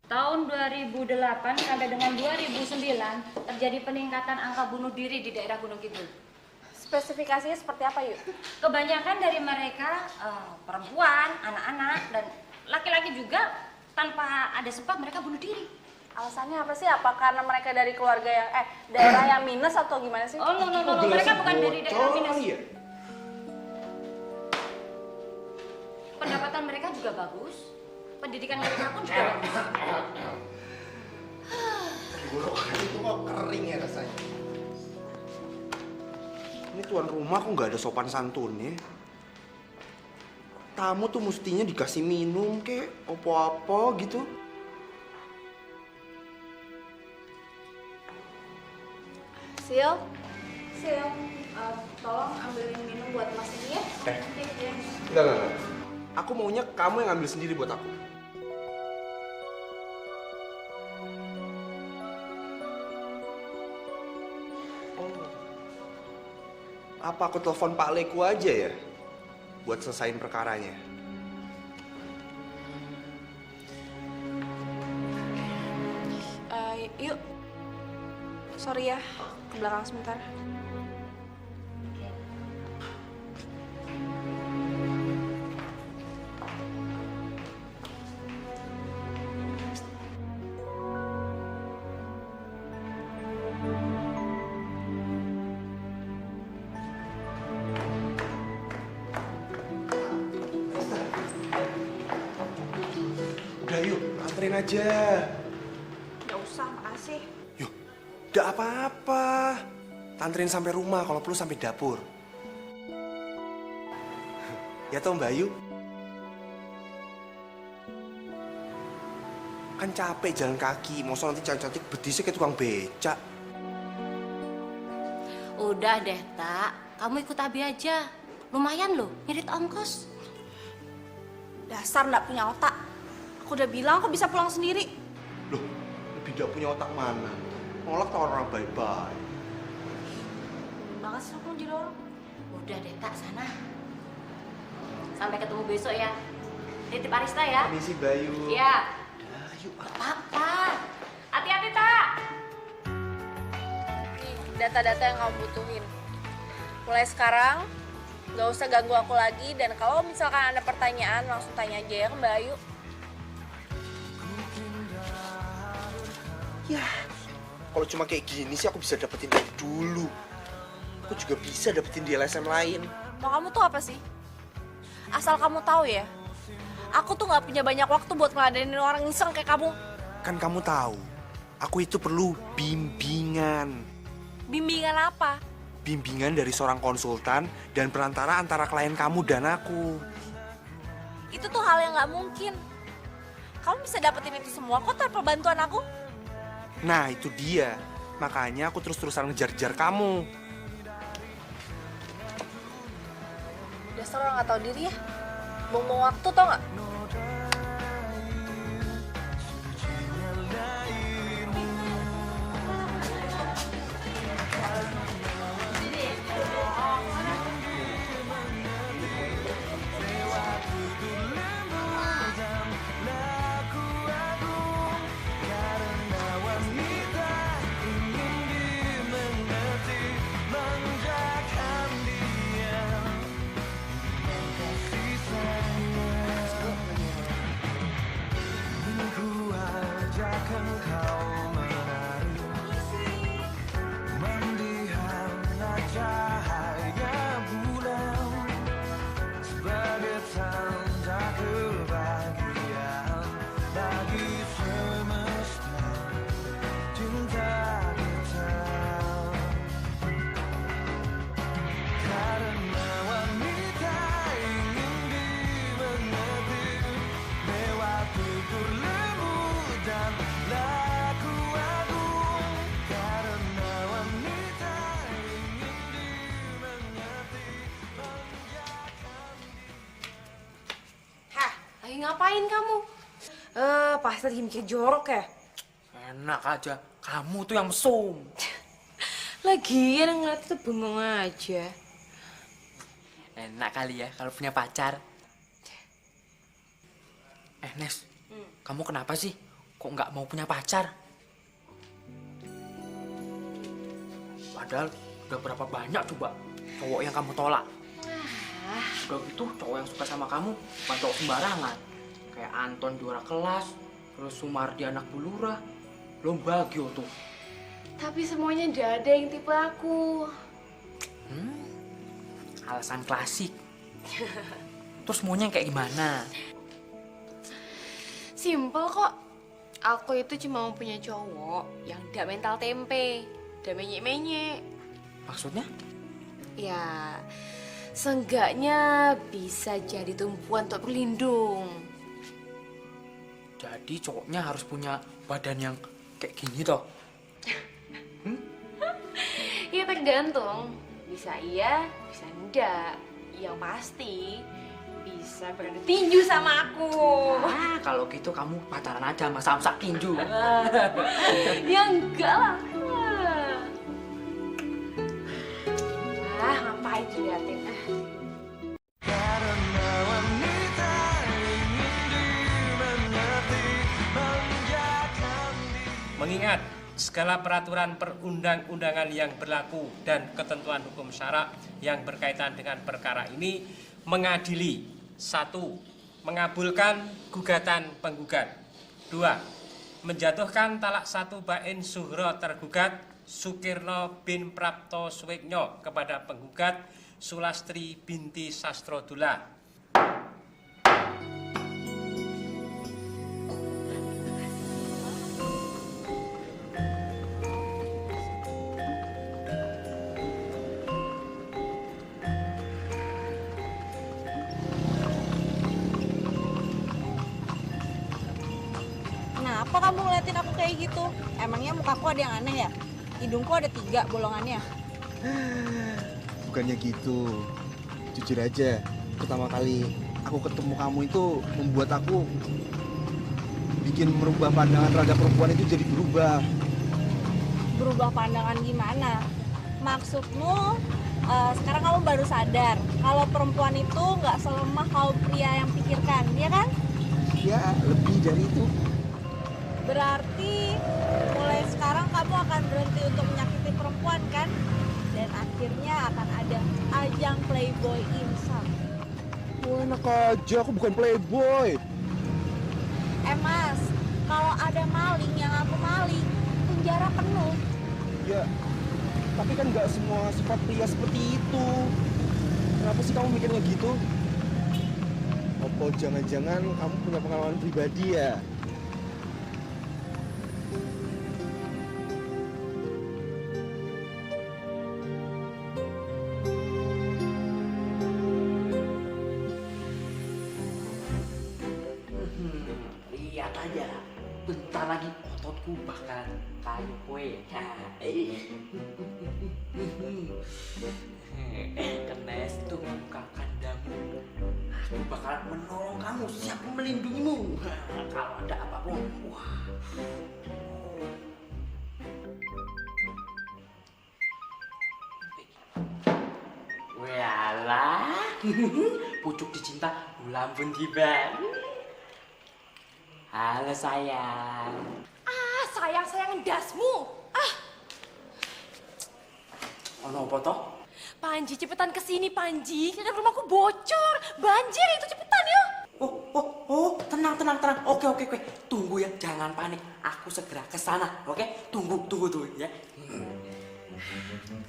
Tahun 2008 sampai dengan 2009 terjadi peningkatan angka bunuh diri di daerah Gunung Kidul. Spesifikasinya seperti apa yuk? Kebanyakan dari mereka perempuan, anak-anak, dan laki-laki juga tanpa ada sebab mereka bunuh diri. Alasannya apa sih? Apa karena mereka dari keluarga yang daerah yang minus atau gimana sih? Oh, no, mereka bukan dari daerah minus. Ya? Pendapatan mereka juga bagus. Pendidikan mereka pun juga bagus. Tenggorokan itu kok kering ya rasanya. Ini tuan rumah kok nggak ada sopan santunnya. Tamu tuh mestinya dikasih minum kek, apa-apa gitu. Sil, tolong ambilin minum buat Mas ini ya. Enggak. Aku maunya kamu yang ambil sendiri buat aku. Apa aku telepon Pak Leku aja ya? Buat selesain perkaranya. Yuk. Sorry ya, ke belakang sebentar. Udah yuk, anterin aja. Nggak usah, makasih. Yuk, udah apa-apa. Anterin sampai rumah, kalau perlu sampai dapur. Ya toh Mbak Ayu? Kan capek jalan kaki, masa nanti cantik-cantik betisnya kayak tukang becak. Udah deh, Tak. Kamu ikut Abi aja. Lumayan loh, ngirit ongkos. Dasar nggak punya otak. Aku udah bilang aku bisa pulang sendiri. Loh, lebih gak punya otak mana? Nolak tau orang baik-baik. Banget sih aku jadi orang. Udah deh, Tak, sana. Sampai ketemu besok ya. Titip Arista ya. Permisi Bayu. Iya. Ayo, Apa? Hati-hati, Tak. Nih, data-data yang kamu butuhin. Mulai sekarang, nggak usah ganggu aku lagi. Dan kalau misalkan ada pertanyaan, langsung tanya aja ya ke Mbak Ayu. Ya, kalau cuma kayak gini sih aku bisa dapetin dari dulu. Aku juga bisa dapetin di LSM lain. Mau kamu tuh apa sih? Asal kamu tahu ya, aku tuh nggak punya banyak waktu buat ngeladenin orang iseng kayak kamu. Kan kamu tahu, aku itu perlu bimbingan. Bimbingan apa? Bimbingan dari seorang konsultan dan perantara antara klien kamu dan aku. Itu tuh hal yang nggak mungkin. Kamu bisa dapetin itu semua kok tanpa bantuan aku. Nah, itu dia. Makanya aku terus-terusan ngejar-jar kamu. Dasar orang nggak tahu diri ya. Buang-buang waktu tau nggak? Lagi ngapain kamu? Pasti lagi mikir jorok ya? Enak aja, kamu tuh yang mesum. Lagian yang ngeliat tuh bengong aja. Enak kali ya kalau punya pacar. Nes, kamu kenapa sih? Kok nggak mau punya pacar? Padahal udah berapa banyak coba cowok yang kamu tolak. Udah gitu cowok yang suka sama kamu bukan cowok sembarangan. Kayak Anton juara kelas, terus Sumardi anak bulurah, belum Bagio tuh. Tapi semuanya nggak ada yang tipe aku. Alasan klasik. Terus maunya yang kayak gimana? Simpel kok. Aku itu cuma mau punya cowok yang nggak mental tempe, nggak menyek-menyek. Maksudnya? Ya, seenggaknya bisa jadi tumpuan untuk berlindung. Jadi cowoknya harus punya badan yang kayak gini toh? Ya tergantung. Bisa iya, bisa enggak. Yang pasti bisa beradu tinju sama aku. Ah, kalau gitu kamu pacaran aja sama Samsak tinju. Ya enggak lah. Ngapain ngapain diliatin? Karena wanita ingin dimengerti, menjaga diri. Mengingat segala peraturan perundang-undangan yang berlaku dan ketentuan hukum syara yang berkaitan dengan perkara ini mengadili: 1. Mengabulkan gugatan penggugat. 2. Menjatuhkan talak 1 bain suhro tergugat Sukirno bin Prapto Swegno kepada penggugat Sulastri binti Sastrodula. Kenapa kamu ngeliatin aku kayak gitu? Emangnya mukaku ada yang aneh ya? Hidungku ada 3 bolongannya. Bukannya gitu. Jujur aja, pertama kali aku ketemu kamu itu membuat aku bikin merubah pandangan terhadap perempuan itu jadi berubah. Berubah pandangan gimana? Maksudmu sekarang kamu baru sadar kalau perempuan itu nggak selemah kaum pria yang pikirkan, ya kan? Ya, lebih dari itu. Berarti mulai sekarang kamu akan berhenti untuk menyakiti perempuan kan? Dan akhirnya akan ada ajang Playboy Insan. Wah, enak aja, aku bukan playboy. Mas, kalau ada maling yang aku maling, penjara penuh. Ya, tapi kan nggak semua sifat pria seperti itu. Kenapa sih kamu mikirnya gitu? Apa jangan-jangan kamu punya pengalaman pribadi ya? Lihat aja, bentar lagi ototku bakal kayu kue. Kenes tuh muka kandamu. Aku bakal menolong kamu, siap melindungimu. Kalau ada apapun, wah. Walah, pucuk dicinta, ulam pun tiba. Halo sayang. Sayang dasmu. Ono apa toh? Panji, cepetan kesini Panji. Kan rumahku bocor. Banjir itu, cepetan ya. Oh, tenang. Oke. Tunggu ya, jangan panik. Aku segera ke sana, oke? Tunggu ya.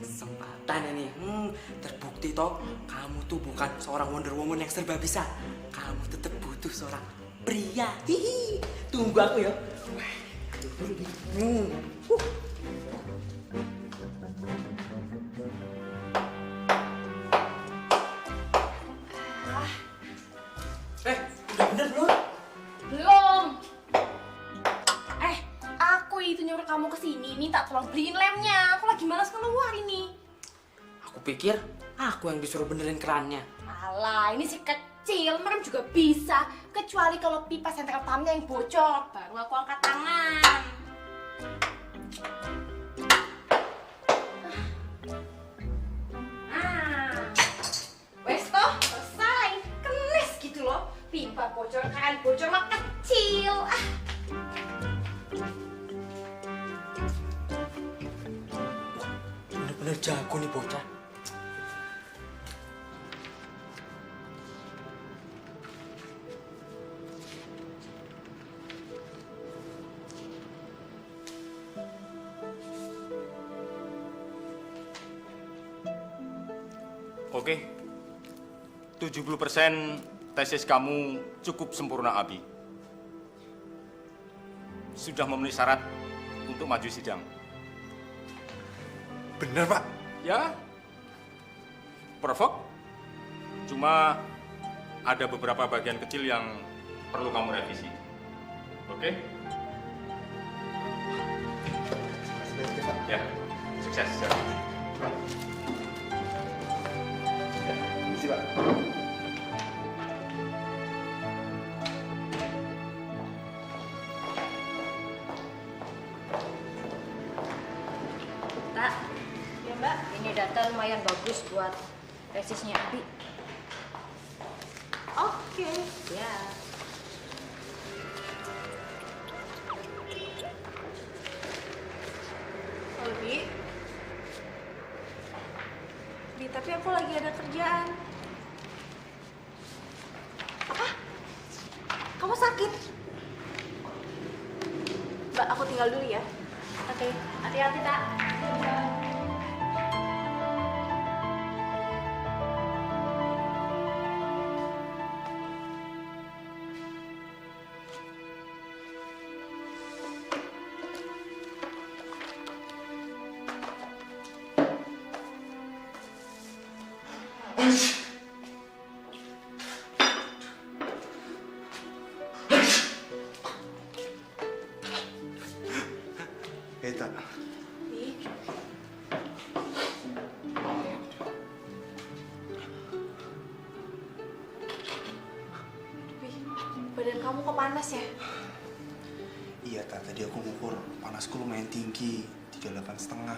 Kesempatan ini. Terbukti toh, kamu tuh bukan seorang Wonder Woman yang serba bisa. Kamu tetap butuh seorang pria. Hihi. Tunggu aku ya. Udah bener belum? Belum. Aku itu nyuruh kamu kesini minta tolong beliin lemnya. Aku lagi malas keluar ini. Aku pikir aku yang disuruh benerin kerannya. Alah, ini si kecil, merem juga bisa. Kecuali kalau pipa sentral tamnya yang bocor, baru aku angkat tangan. Wes toh, selesai. Kenes gitu loh. Pipa bocor, keran bocor mah kecil. Bener-bener jago nih bocah. Oke, 70% tesis kamu cukup sempurna, Abi. Sudah memenuhi syarat untuk maju sidang. Bener, Pak? Ya, perfect. Cuma ada beberapa bagian kecil yang perlu kamu revisi. Oke? Ya, sukses. Ya. Pak. Tak, Ya Mbak. ini data lumayan bagus buat tesisnya Abi. Oke. Ya. Oh, Bi, tapi aku lagi ada kerjaan. Apa? Kamu sakit? Mbak, aku tinggal dulu ya. Oke, hati-hati, Tak. Eta, Bi. Bi, badan kamu kok panas ya? iya Tak, tadi aku ngukur panasku lumayan tinggi, 38,5.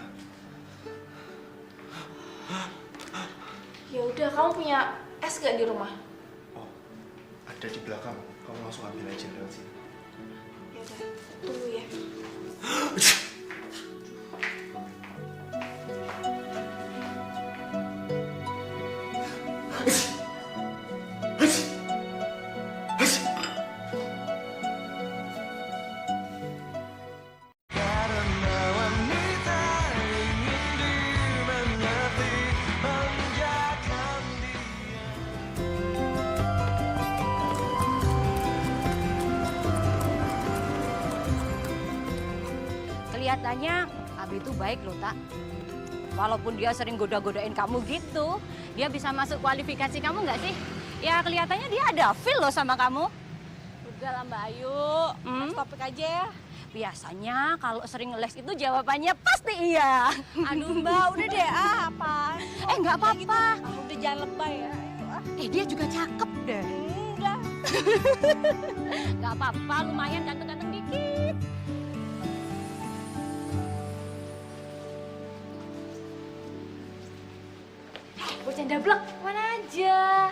Ya udah, kamu punya es gak di rumah? Oh, ada di belakang. Kamu langsung ambil aja lewat sini. Ya udah, tunggu ya. Karena wanita ingin dimengerti, manjakan dia. Kelihatannya Abi itu baik loh, Tak. Walaupun dia sering goda-godain kamu gitu, dia bisa masuk kualifikasi kamu nggak sih? Ya kelihatannya dia ada feel loh sama kamu. Udah lah Mbak Ayu, next topik aja ya. Biasanya kalau sering les itu jawabannya pasti iya. Aduh Mbak, udah deh, apaan? Nggak apa-apa. Udah jangan lebay ya. Dia juga cakep deh. Udah. Nggak apa-apa, lumayan ganteng-ganteng dikit. Bocah dablek, mana aja?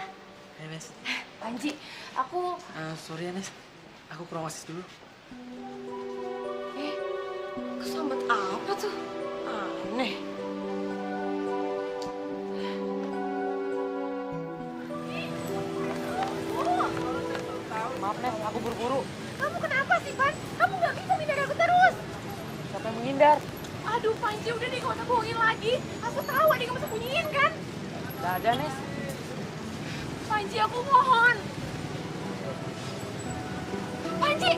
Nes. Panji, aku... Sorry ya, Nes. Aku kurang wasis dulu. Kesambet apa tuh? Aneh. Maaf, Nes. Aku buru-buru. Kamu kenapa sih, Pan? Kamu nggak bisa menghindar aku terus. Siapa yang menghindar? Aduh, Panji, udah deh, gak usah bohongin lagi. Aku tahu ada yang kamu sembunyiin, kan? Gak ada, Nes. Panji, aku mohon. Panji!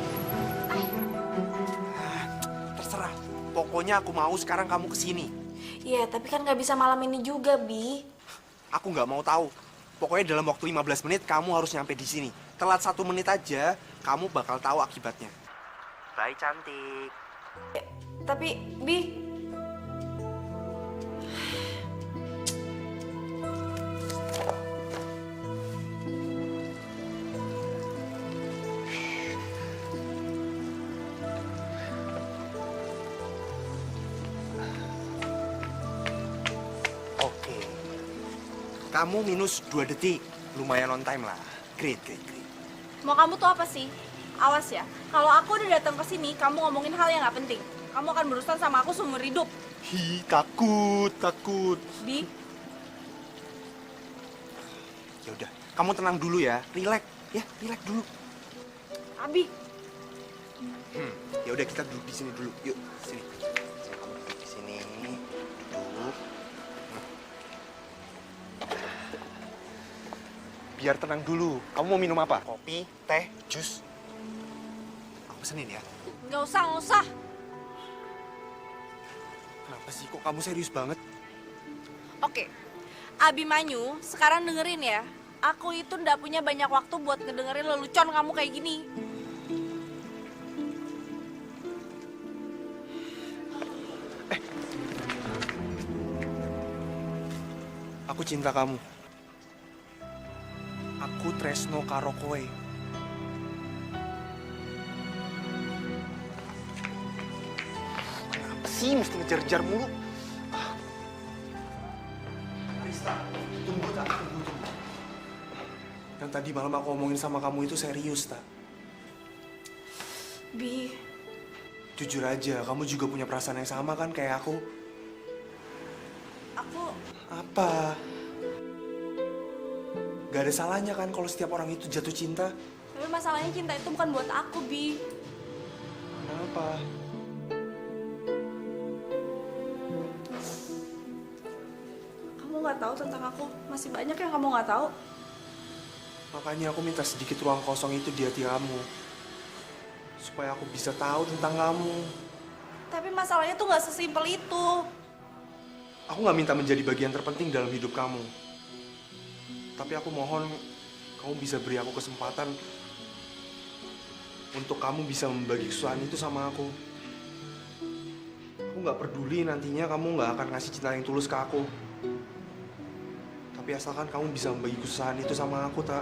Terserah. Pokoknya aku mau sekarang kamu kesini. Iya, tapi kan nggak bisa malam ini juga, Bi. Aku nggak mau tahu. Pokoknya dalam waktu 15 menit kamu harus nyampe di sini. Telat 1 menit aja, kamu bakal tahu akibatnya. Bye, cantik. Tapi, Bi... Oke. Kamu minus 2 detik. Lumayan on time lah. Great. Mau kamu tuh apa sih? Awas ya, kalau aku udah datang ke sini, kamu ngomongin hal yang nggak penting. Kamu akan berurusan sama aku seumur hidup. Hi, takut. Bi, Ya udah, kamu tenang dulu ya. Relax dulu. Abi. Ya udah kita duduk di sini dulu. Yuk, sini. Kamu duduk di sini. Duduk. Biar tenang dulu. Kamu mau minum apa? Kopi, teh, jus? Aku pesenin ya. Nggak usah. Kenapa sih? Kok kamu serius banget? Oke, Abimanyu, sekarang dengerin ya. Aku itu nggak punya banyak waktu buat ngedengerin lelucon kamu kayak gini. Aku cinta kamu. Aku tresno karo kowe. Kenapa sih mesti ngejar-ngejar mulu? Rista, tunggu tak. Yang tadi malam aku omongin sama kamu itu serius, tak? Bi, Jujur aja, kamu juga punya perasaan yang sama kan kayak aku? aku... Apa? Gak ada salahnya kan kalau setiap orang itu jatuh cinta? Tapi masalahnya cinta itu bukan buat aku, Bi. Kenapa? Kamu nggak tahu tentang aku. Masih banyak yang kamu nggak tahu. Makanya aku minta sedikit ruang kosong itu di hati kamu. Supaya aku bisa tahu tentang kamu. Tapi masalahnya tuh nggak sesimpel itu. Aku nggak minta menjadi bagian terpenting dalam hidup kamu. Tapi aku mohon kamu bisa beri aku kesempatan untuk kamu bisa membagi kesusahan itu sama aku. Aku nggak peduli nantinya kamu nggak akan ngasih cinta yang tulus ke aku. Tapi asalkan kamu bisa membagi kesusahan itu sama aku, tak?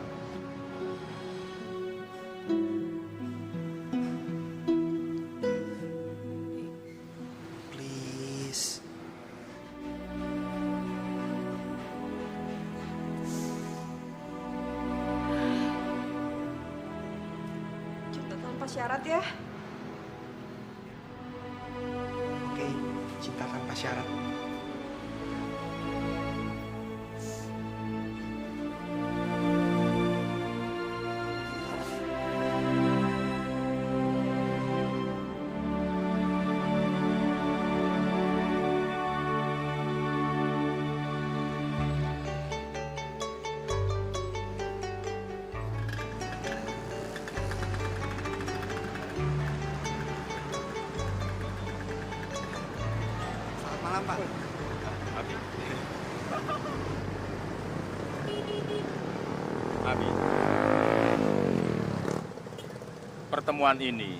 Please. Cinta tanpa syarat ya. Oke, cinta tanpa syarat. Selamat malam, Pak. Abi. Abi. Pertemuan ini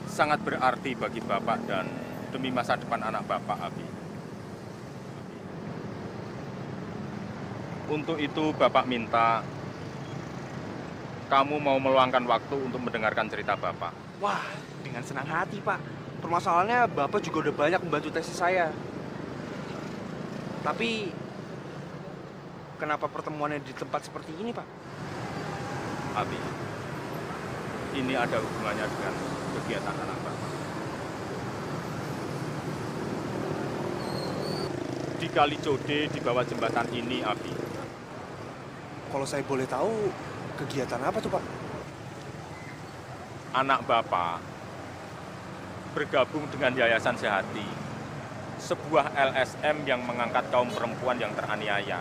sangat berarti bagi Bapak dan demi masa depan anak Bapak, Abi. Untuk itu Bapak minta kamu mau meluangkan waktu untuk mendengarkan cerita Bapak. Wah, dengan senang hati, Pak. Permasalahannya Bapak juga udah banyak membantu tesis saya. Tapi, kenapa pertemuannya di tempat seperti ini, Pak? Abi, ini ada hubungannya dengan kegiatan anak Bapak. Di Kali Code di bawah jembatan ini, Abi. Kalau saya boleh tahu, kegiatan apa tuh, Pak? Anak Bapak bergabung dengan Yayasan Sehati, sebuah LSM yang mengangkat kaum perempuan yang teraniaya.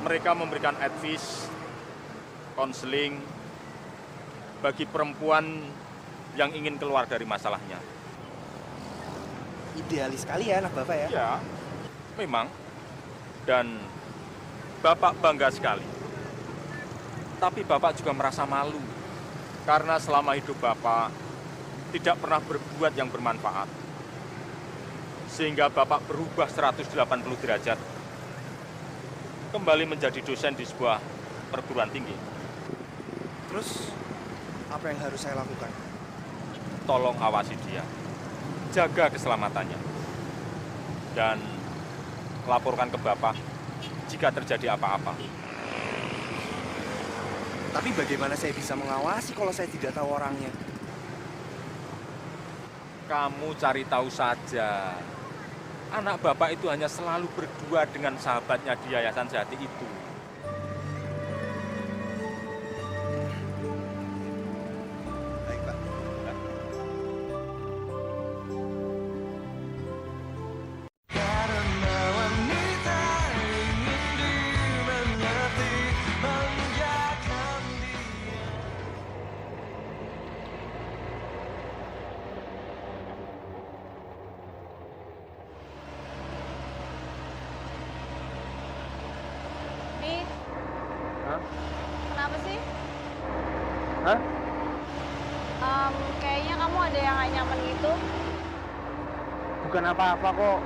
Mereka memberikan advice, konseling bagi perempuan yang ingin keluar dari masalahnya. Idealis sekali ya anak Bapak ya? Ya, memang. Dan Bapak bangga sekali. Tapi Bapak juga merasa malu karena selama hidup Bapak tidak pernah berbuat yang bermanfaat. Sehingga Bapak berubah 180 derajat. Kembali menjadi dosen di sebuah perguruan tinggi. Terus, apa yang harus saya lakukan? Tolong awasi dia. Jaga keselamatannya. Dan laporkan ke Bapak jika terjadi apa-apa. Tapi bagaimana saya bisa mengawasi kalau saya tidak tahu orangnya? Kamu cari tahu saja. Anak Bapak itu hanya selalu berdua dengan sahabatnya di Yayasan Sehati itu. Baik, Pak. Karena wanita ingin dimengerti, manjakan dia. Bi, Hah? kenapa sih? Hah? Kayaknya kamu ada yang gak nyaman gitu. Bukan apa-apa kok.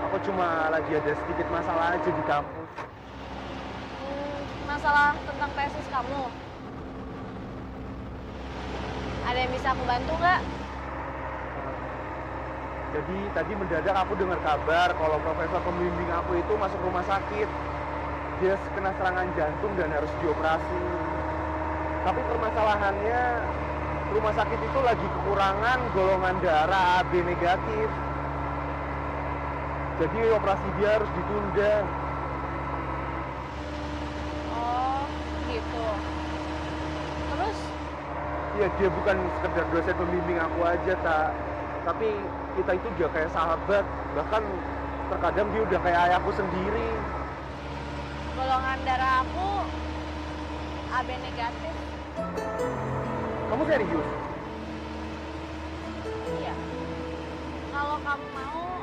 Aku cuma lagi ada sedikit masalah aja di kampus. Masalah tentang tesis kamu. Ada yang bisa aku bantu nggak? Jadi tadi mendadak aku dengar kabar kalau profesor pembimbing aku itu masuk rumah sakit. dia kena serangan jantung dan harus dioperasi. Tapi permasalahannya rumah sakit itu lagi kekurangan golongan darah AB negatif. Jadi operasi dia harus ditunda. Oh, gitu. Terus? Ya dia bukan sekedar dosen pembimbing aku aja, Tak. Tapi kita itu udah kayak sahabat. Bahkan terkadang dia udah kayak ayahku sendiri. Golongan darah aku AB negatif. Kamu serius? Iya. Kalau kamu mau,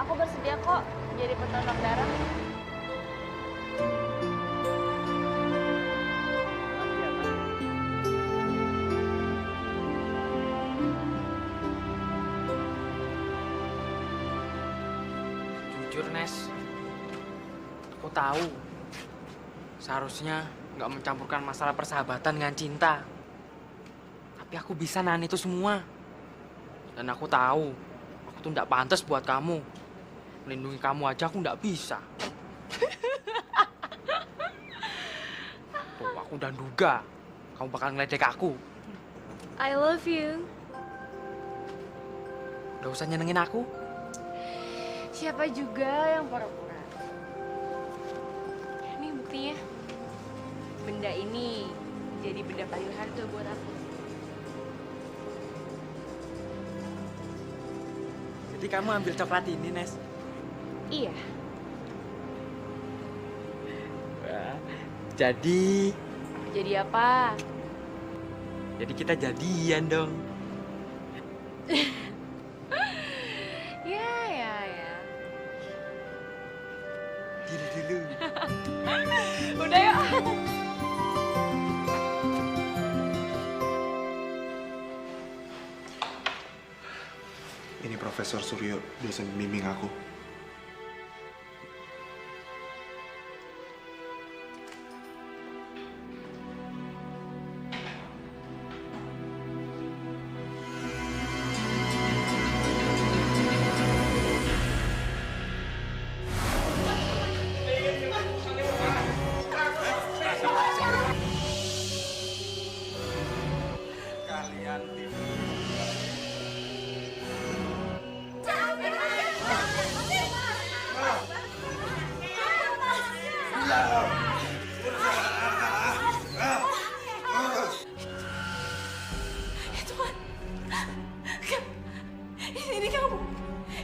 aku bersedia kok jadi pendonor darah. Jujur, Nes, aku tahu seharusnya nggak mencampurkan masalah persahabatan dengan cinta. Tapi aku bisa nahan itu semua. Dan aku tahu, aku tuh nggak pantas buat kamu. Melindungi kamu aja aku nggak bisa. Tuh, aku udah duga kamu bakal ngeledek aku. I love you. Gak usah nyenengin aku. Siapa juga yang pura-pura? Ini buktinya. Benda ini jadi benda paling berharga buat aku. Jadi kamu ambil coklat ini, Nes? Iya. Wah, jadi apa? Jadi kita jadian dong. Ya. Dulu. Udah yuk. Ini Profesor Suryo, dosen pembimbing aku.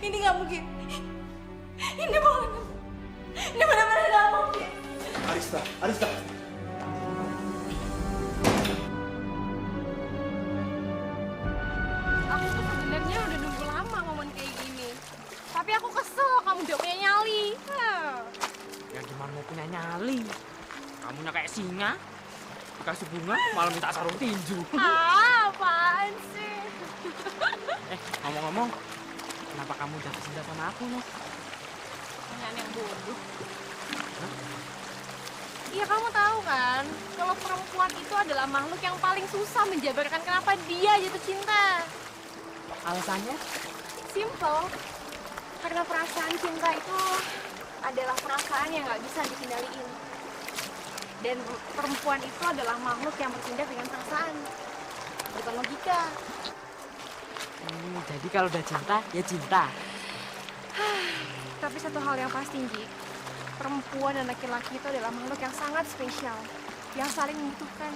Ini nggak mungkin. Ini bohong. Ini benar-benar nggak mungkin. Arista. Aku tuh sebenarnya udah nunggu lama momen kayak gini. Tapi aku kesel kamu udah punya nyali. Ya gimana mau punya nyali? Kamunya kayak singa. Dikasih bunga malah minta sarung tinju. Apaan sih? Ngomong-ngomong, kenapa kamu jatuh cinta sama aku, Nes? Pertanyaan yang bodoh. Iya, kamu tahu kan, kalau perempuan itu adalah makhluk yang paling susah menjabarkan kenapa dia jatuh cinta. Alasannya? Simple. Karena perasaan cinta itu adalah perasaan yang nggak bisa dikendaliin. Dan perempuan itu adalah makhluk yang bertindak dengan perasaan, bukan logika. Jadi kalau udah cinta, ya cinta. Tapi satu hal yang pasti, Ji, perempuan dan laki-laki itu adalah makhluk yang sangat spesial, yang saling membutuhkan.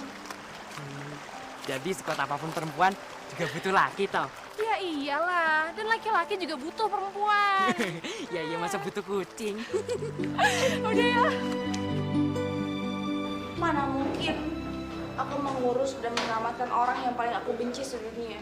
Jadi sekuat apapun perempuan juga butuh laki, toh? Ya iyalah, dan laki-laki juga butuh perempuan. Ya iya, masa butuh kucing. Udah ya. Mana mungkin aku mengurus dan menyelamatkan orang yang paling aku benci sedunia.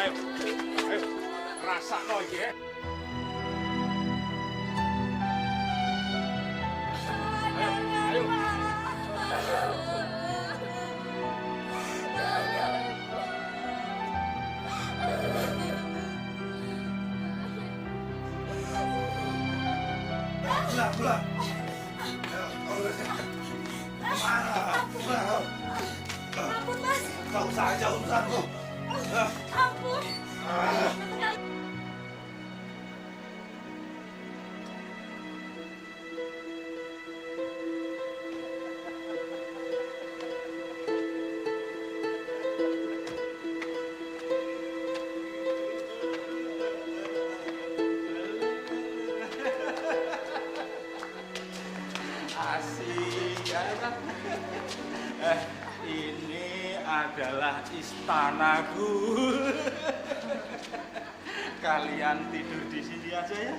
ayo. Ayo, rasa no iki ya. Ayo, ayo. Pulang. Ampun, Mas. Kau saja urusanmu. Ampun. Asik ya kan? Ini adalah istanaku. Kalian tidur di sini aja ya.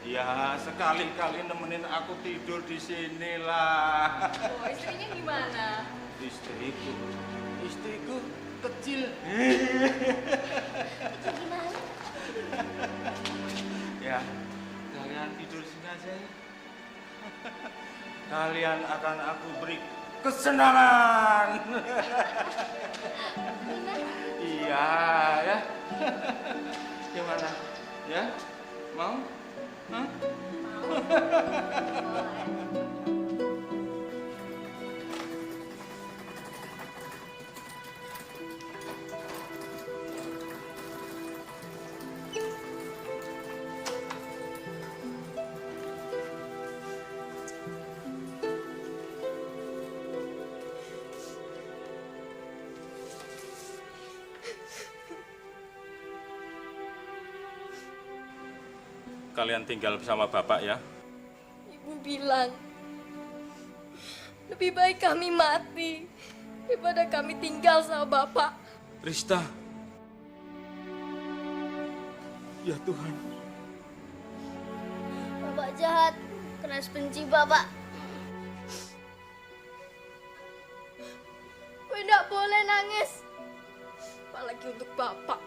Ya, sekali-kali nemenin aku tidur di sini lah. Oh, istrinya gimana? Istriku kecil. Gimana? Ya, kalian tidur sini aja ya. Kalian akan aku beri kesenangan. Iya ya. Gimana? Ya? Mau? Hah? Kalian tinggal bersama Bapak ya. Ibu bilang, lebih baik kami mati daripada kami tinggal sama Bapak. Rista. Ya Tuhan. Bapak jahat, keras benci Bapak. Gue tidak boleh nangis, apalagi untuk Bapak.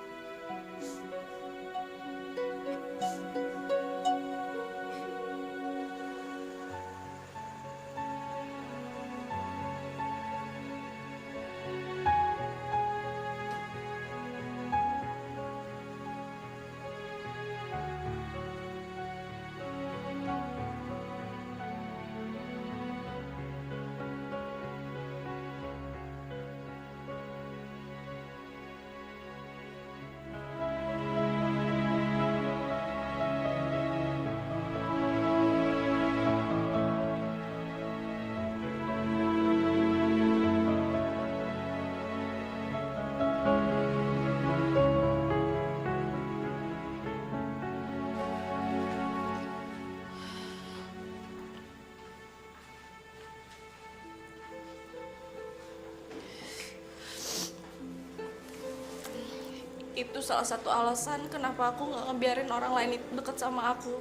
Itu salah satu alasan kenapa aku nggak ngebiarin orang lain itu deket sama aku.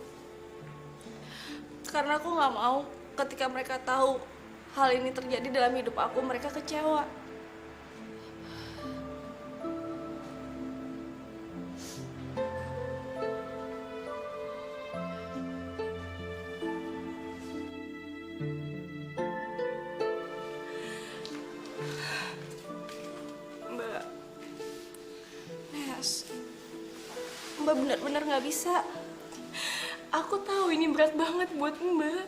Karena aku nggak mau ketika mereka tahu hal ini terjadi dalam hidup aku, mereka kecewa. Mbak benar-benar nggak bisa. Aku tahu ini berat banget buat Mbak.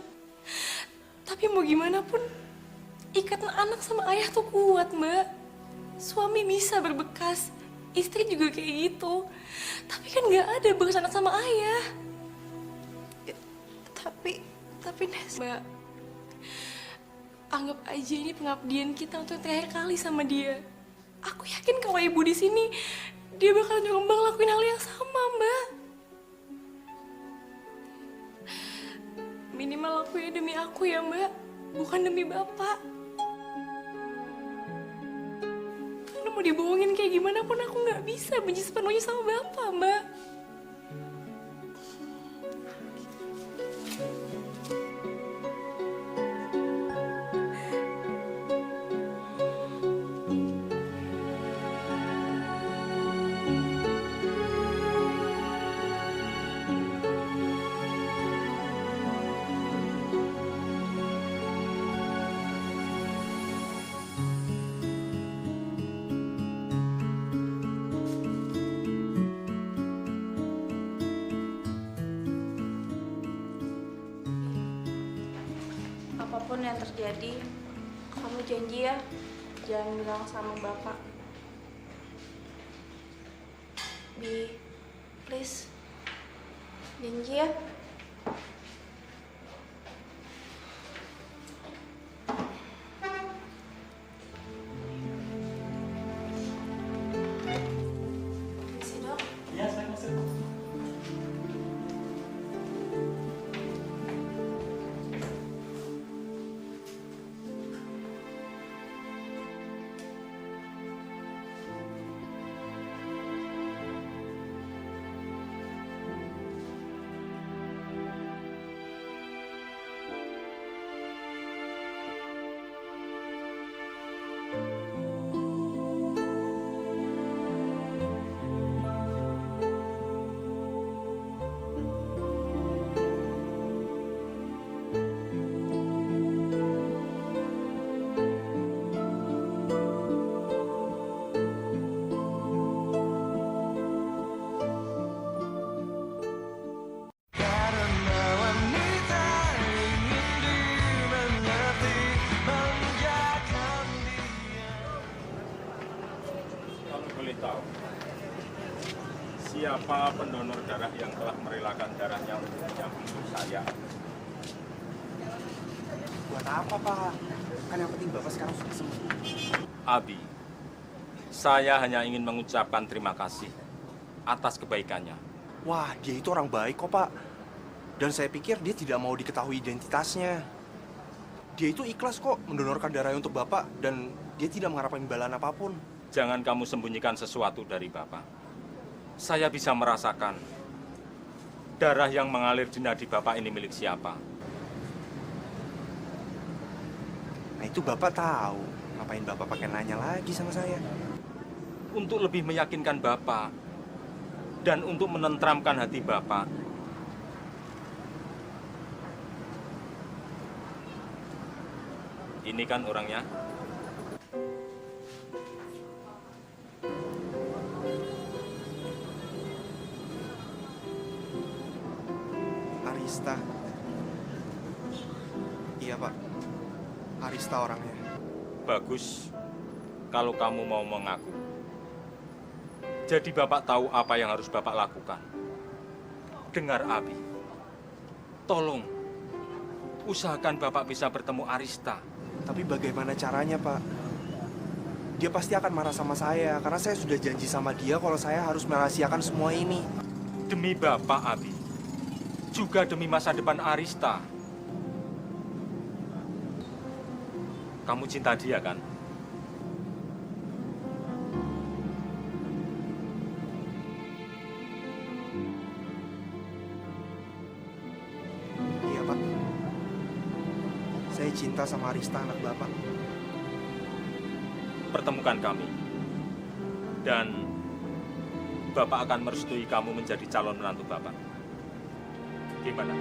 Tapi mau gimana pun, ikatan anak sama ayah tuh kuat, Mbak. Suami bisa berbekas, istri juga kayak gitu. Tapi kan nggak ada bekas anak sama ayah. Tapi Nes, Mbak, anggap aja ini pengabdian kita untuk terakhir kali sama dia. Aku yakin kalau ibu di sini, dia bakal nyoba ngelakuin hal yang sama, Mbak. Minimal lakuin demi aku ya, Mbak. Bukan demi Bapak. Karena mau dibohongin kayak gimana pun aku nggak bisa benci sepenuhnya sama Bapak, Mbak. apapun yang terjadi, kamu janji ya, jangan bilang sama bapak. Bi, please, janji ya. Permisi, Dok. Iya, saya masuk. Karena wanita ingin dimengerti, menjaga dia. Kalau boleh tahu, siapa pendonor darah yang telah merelakan darahnya untuk saya? Buat apa, Pak? Kan yang penting Bapak sekarang sudah sembuh. Abi, saya hanya ingin mengucapkan terima kasih atas kebaikannya. Wah, dia itu orang baik kok, Pak. Dan saya pikir dia tidak mau diketahui identitasnya. Dia itu ikhlas kok mendonorkan darahnya untuk Bapak, dan dia tidak mengharapkan imbalan apapun. Jangan kamu sembunyikan sesuatu dari Bapak. Saya bisa merasakan darah yang mengalir di nadi Bapak ini milik siapa. Nah itu Bapak tahu. Ngapain Bapak pakai nanya lagi sama saya? Untuk lebih meyakinkan Bapak dan untuk menenteramkan hati Bapak, ini kan orangnya. Arista. Iya, Pak. Arista orangnya. Bagus kalau kamu mau mengaku. Jadi Bapak tahu apa yang harus Bapak lakukan. Dengar, Abi. Tolong, usahakan Bapak bisa bertemu Arista. Tapi bagaimana caranya, Pak? Dia pasti akan marah sama saya, karena saya sudah janji sama dia kalau saya harus merahasiakan semua ini. Demi Bapak, Abi. Juga demi masa depan Arista. Kamu cinta dia, kan? Iya, Pak. Saya cinta sama Arista, anak Bapak. Pertemukan kami. Dan Bapak akan merestui kamu menjadi calon menantu Bapak. Gimana?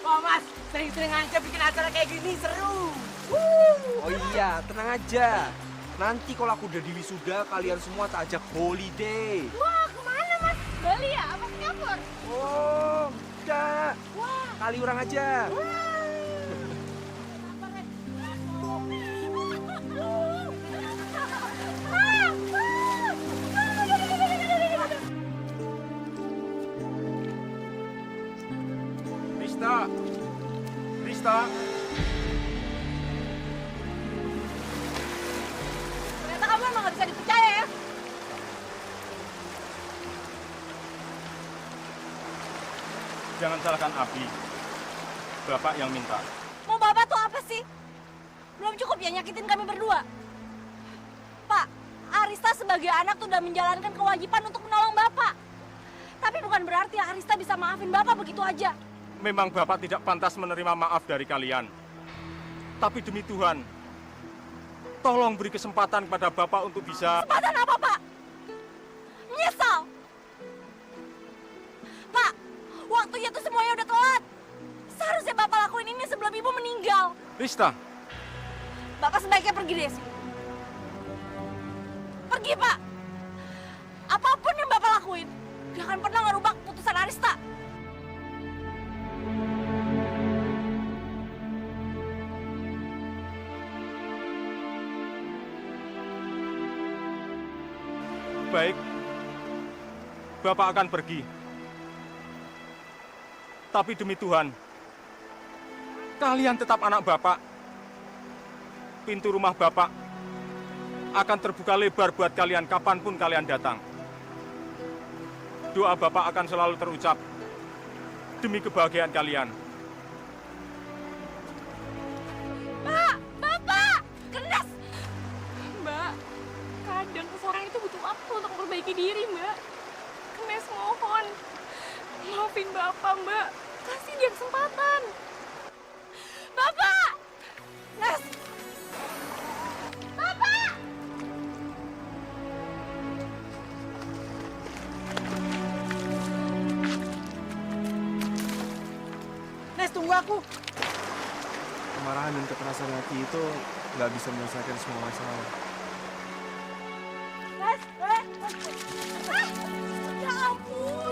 Wah Mas, sering-sering aja bikin acara kayak gini, seru. Oh iya, tenang aja. Nanti kalau aku udah di wisuda, kalian semua tak ajak holiday. Wah, kemana Mas? Bali ya? Apa Singapura? Oh, enggak. Kali orang aja. Rista! Rista! Ternyata kamu emang gak bisa dipercaya ya? jangan salahkan Abi. Bapak yang minta. Mau Bapak tuh apa sih? Belum cukup ya nyakitin kami berdua? Pak, Arista sebagai anak tuh udah menjalankan kewajiban untuk menolong Bapak. Tapi bukan berarti Arista bisa maafin Bapak begitu aja. Memang Bapak tidak pantas menerima maaf dari kalian. Tapi demi Tuhan, tolong beri kesempatan kepada Bapak untuk bisa... Kesempatan apa, Pak? Menyesal? Pak, waktunya tuh semuanya udah telat. Seharusnya Bapak lakuin ini sebelum Ibu meninggal. Rista, Bapak sebaiknya pergi dari sini. Pergi, Pak. Apapun yang Bapak lakuin, jangan pernah ngerubah keputusan Arista. baik. Bapak akan pergi. Tapi demi Tuhan, kalian tetap anak Bapak. Pintu rumah Bapak akan terbuka lebar buat kalian kapanpun kalian datang. Doa Bapak akan selalu terucap demi kebahagiaan kalian. Mbak, Bapak, keras. Mbak, kadang seseorang itu butuh waktu untuk memperbaiki diri, Mbak. Kenes mohon, maafin Bapak, Mbak. Kasih dia kesempatan. Bapak! Nes! Bapak! Nes, tunggu aku. Kemarahan dan kekerasan hati itu nggak bisa menyelesaikan semua masalah. Nes! Ya ampun!